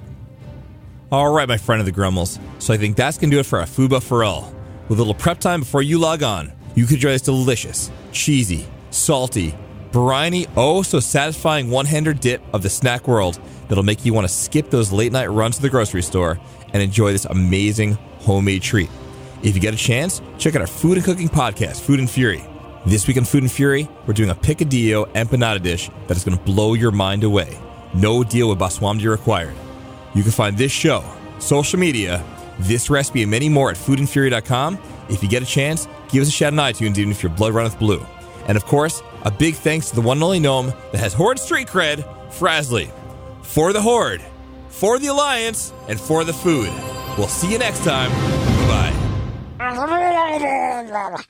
All right, my friend of the Grummels. So I think that's going to do it for our Food Buff for All. With a little prep time before you log on, you could enjoy this delicious, cheesy, salty, briny, oh so satisfying one-hander dip of the snack world that'll make you want to skip those late-night runs to the grocery store and enjoy this amazing homemade treat. If you get a chance, check out our food and cooking podcast, Food and Fury. This week on Food and Fury, we're doing a picadillo empanada dish that is going to blow your mind away. No deal with basmati required. You can find this show, social media, this recipe, and many more at foodandfury.com. If you get a chance, give us a shout on iTunes, even if your blood runneth blue. And of course, a big thanks to the one and only gnome that has Horde street cred, Frazley. For the Horde, for the Alliance, and for the food. We'll see you next time. Bye-bye.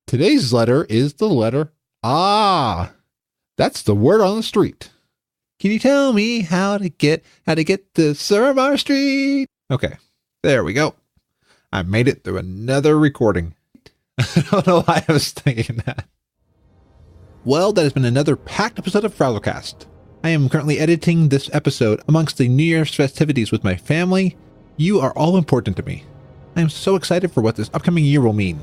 Today's letter is the letter Ah. That's the word on the street. Can you tell me how to get to Surmar Street? Okay, there we go. I made it through another recording. I don't know why I was thinking that. Well, that has been another packed episode of FrazlCast. I am currently editing this episode amongst the New Year's festivities with my family. You are all important to me. I am so excited for what this upcoming year will mean.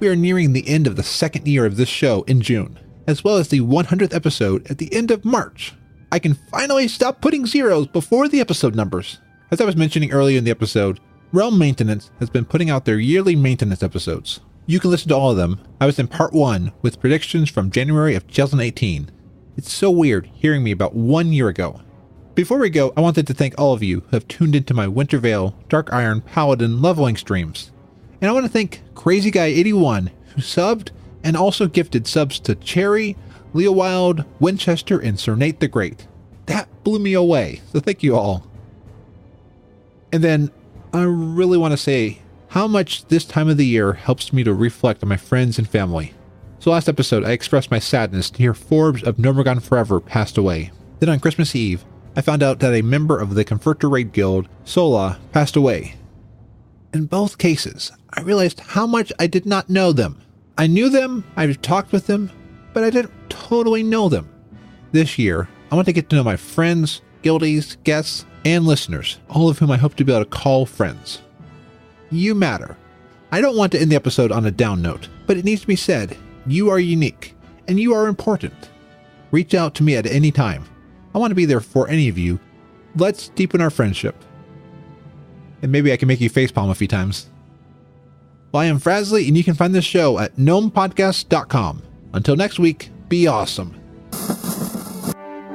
We are nearing the end of the second year of this show in June, as well as the 100th episode at the end of March. I can finally stop putting zeros before the episode numbers. As I was mentioning earlier in the episode, Realm Maintenance has been putting out their yearly maintenance episodes. You can listen to all of them. I was in part 1 with predictions from January of 2018. It's so weird hearing me about 1 year ago. Before we go, I wanted to thank all of you who have tuned into my Winter Veil, Dark Iron, Paladin leveling streams. And I want to thank Crazy Guy 81 who subbed and also gifted subs to Cherry, Leo Wild, Winchester, and Sir Nate the Great. That blew me away, so thank you all. And then, I really want to say how much this time of the year helps me to reflect on my friends and family. So last episode, I expressed my sadness to hear Forbes of Gnomeregan Forever passed away. Then on Christmas Eve, I found out that a member of the Converter Raid Guild, Sola, passed away. In both cases, I realized how much I did not know them. I knew them, I've talked with them, but I didn't totally know them. This year, I want to get to know my friends, guildies, guests, and listeners, all of whom I hope to be able to call friends. You matter. I don't want to end the episode on a down note, but it needs to be said, you are unique, and you are important. Reach out to me at any time. I want to be there for any of you. Let's deepen our friendship. And maybe I can make you facepalm a few times. Well, I am Frazley, and you can find this show at gnomepodcast.com. Until next week, be awesome.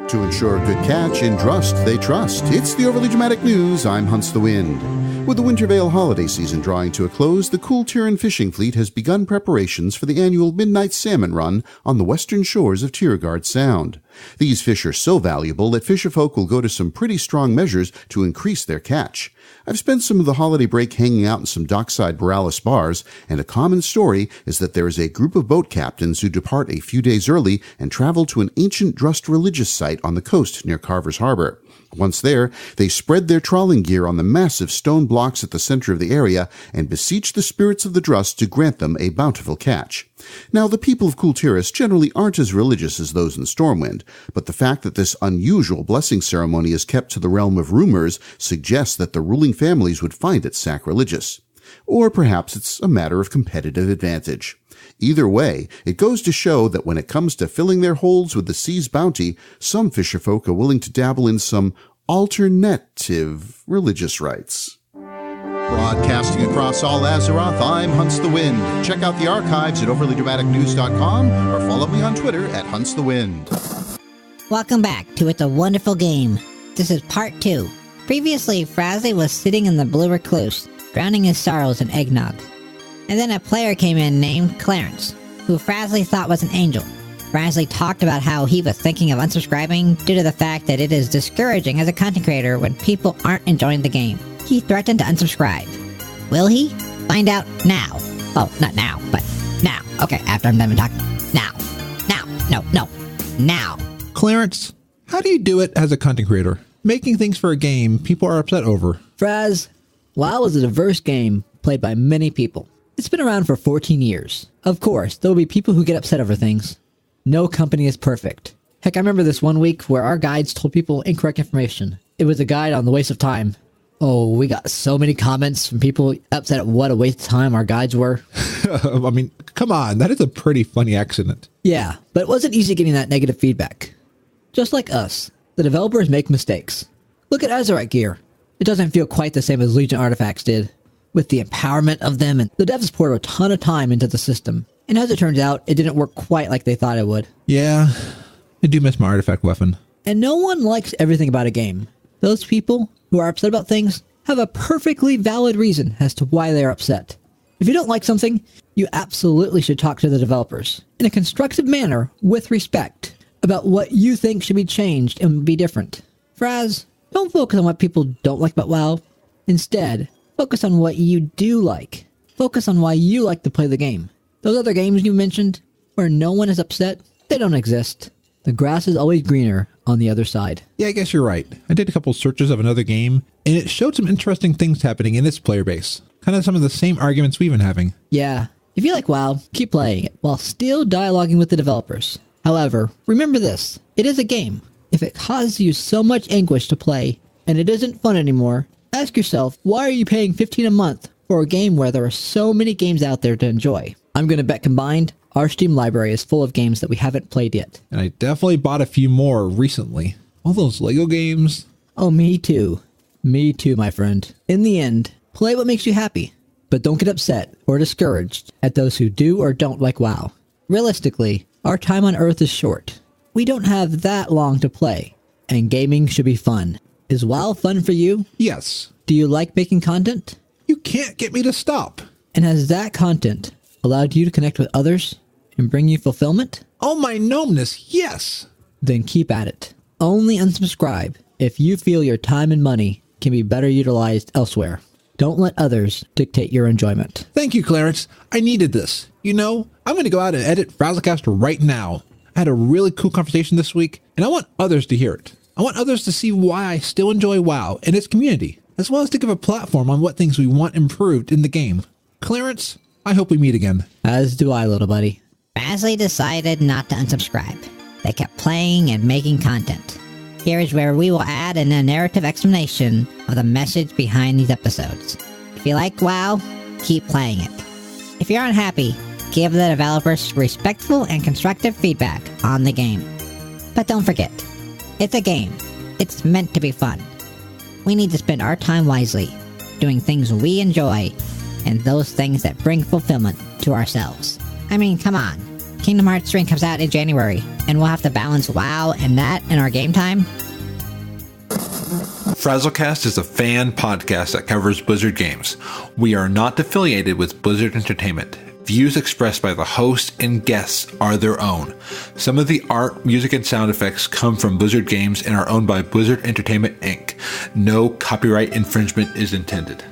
To ensure a good catch in Drust they trust, it's the Overly Dramatic News. I'm Hunts the Wind. With the Winter Veil holiday season drawing to a close, the Cool Tyran fishing fleet has begun preparations for the annual Midnight Salmon Run on the western shores of Tiergard Sound. These fish are so valuable that fisherfolk will go to some pretty strong measures to increase their catch. I've spent some of the holiday break hanging out in some dockside Borealis bars, and a common story is that there is a group of boat captains who depart a few days early and travel to an ancient Drust religious site on the coast near Carver's Harbor. Once there, they spread their trawling gear on the massive stone blocks at the center of the area and beseech the spirits of the Drust to grant them a bountiful catch. Now, the people of Cool Tyran generally aren't as religious as those in Stormwind, but the fact that this unusual blessing ceremony is kept to the realm of rumors suggests that the ruling families would find it sacrilegious. Or perhaps it's a matter of competitive advantage. Either way, it goes to show that when it comes to filling their holds with the sea's bounty, some fisherfolk are willing to dabble in some alternative religious rites. Broadcasting across all Azeroth, I'm Hunts the Wind. Check out the archives at overlydramaticnews.com or follow me on Twitter at Hunts the Wind. Welcome back to It's a Wonderful Game. This is part 2. Previously, Frazley was sitting in the Blue Recluse, drowning his sorrows in eggnog. And then a player came in named Clarence, who Frazley thought was an angel. Frazley talked about how he was thinking of unsubscribing due to the fact that it is discouraging as a content creator when people aren't enjoying the game. He threatened to unsubscribe. Will he? Find out now. Oh, not now, but now. Okay, after I'm done talking. Now. Now. Clarence, how do you do it as a content creator? Making things for a game people are upset over. Fraz, WoW is a diverse game, played by many people. It's been around for 14 years. Of course, there will be people who get upset over things. No company is perfect. Heck, I remember this one week where our guides told people incorrect information. It was a guide on the waste of time. Oh, we got so many comments from people upset at what a waste of time our guides were. I mean, come on, that is a pretty funny accident. Yeah, but it wasn't easy getting that negative feedback. Just like us, the developers make mistakes. Look at Azerite gear. It doesn't feel quite the same as Legion artifacts did. With the empowerment of them, and the devs poured a ton of time into the system. And as it turns out, it didn't work quite like they thought it would. Yeah, I do miss my artifact weapon. And no one likes everything about a game. Those people who are upset about things have a perfectly valid reason as to why they are upset. If you don't like something, you absolutely should talk to the developers in a constructive manner with respect about what you think should be changed and be different. Fraz, don't focus on what people don't like about WoW. Instead, focus on what you do like. Focus on why you like to play the game. Those other games you mentioned, where no one is upset, they don't exist. The grass is always greener on the other side. Yeah, I guess you're right. I did a couple searches of another game, and it showed some interesting things happening in its player base. Kind of some of the same arguments we've been having. Yeah, if you like WoW, keep playing it, while still dialoguing with the developers. However, remember this, it is a game. If it causes you so much anguish to play, and it isn't fun anymore, ask yourself, why are you paying $15 a month for a game where there are so many games out there to enjoy? I'm gonna bet combined, our Steam library is full of games that we haven't played yet. And I definitely bought a few more recently. All those Lego games. Oh, me too. Me too, my friend. In the end, play what makes you happy. But don't get upset or discouraged at those who do or don't like WoW. Realistically, our time on Earth is short. We don't have that long to play, and gaming should be fun. Is WoW fun for you? Yes. Do you like making content? You can't get me to stop. And has that content allowed you to connect with others and bring you fulfillment? Oh my gnomeness, yes! Then keep at it. Only unsubscribe if you feel your time and money can be better utilized elsewhere. Don't let others dictate your enjoyment. Thank you, Clarence. I needed this. You know, I'm going to go out and edit FrazlCast right now. I had a really cool conversation this week, and I want others to hear it. I want others to see why I still enjoy WoW and its community, as well as to give a platform on what things we want improved in the game. Clarence, I hope we meet again. As do I, little buddy. Frazley decided not to unsubscribe. They kept playing and making content. Here is where we will add in a narrative explanation of the message behind these episodes. If you like WoW, keep playing it. If you're unhappy, give the developers respectful and constructive feedback on the game. But don't forget, it's a game. It's meant to be fun. We need to spend our time wisely, doing things we enjoy, and those things that bring fulfillment to ourselves. I mean, come on. Kingdom Hearts 3 comes out in January, and we'll have to balance WoW and that in our game time? FrazlCast is a fan podcast that covers Blizzard games. We are not affiliated with Blizzard Entertainment. Views expressed by the host and guests are their own. Some of the art, music, and sound effects come from Blizzard games and are owned by Blizzard Entertainment, Inc. No copyright infringement is intended.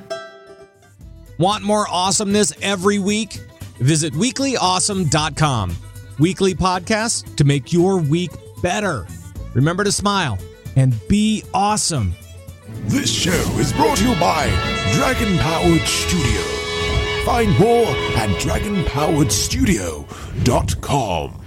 Want more awesomeness every week? Visit weeklyawesome.com. Weekly podcasts to make your week better. Remember to smile and be awesome. This show is brought to you by Dragon Powered Studio. Find more at dragonpoweredstudio.com.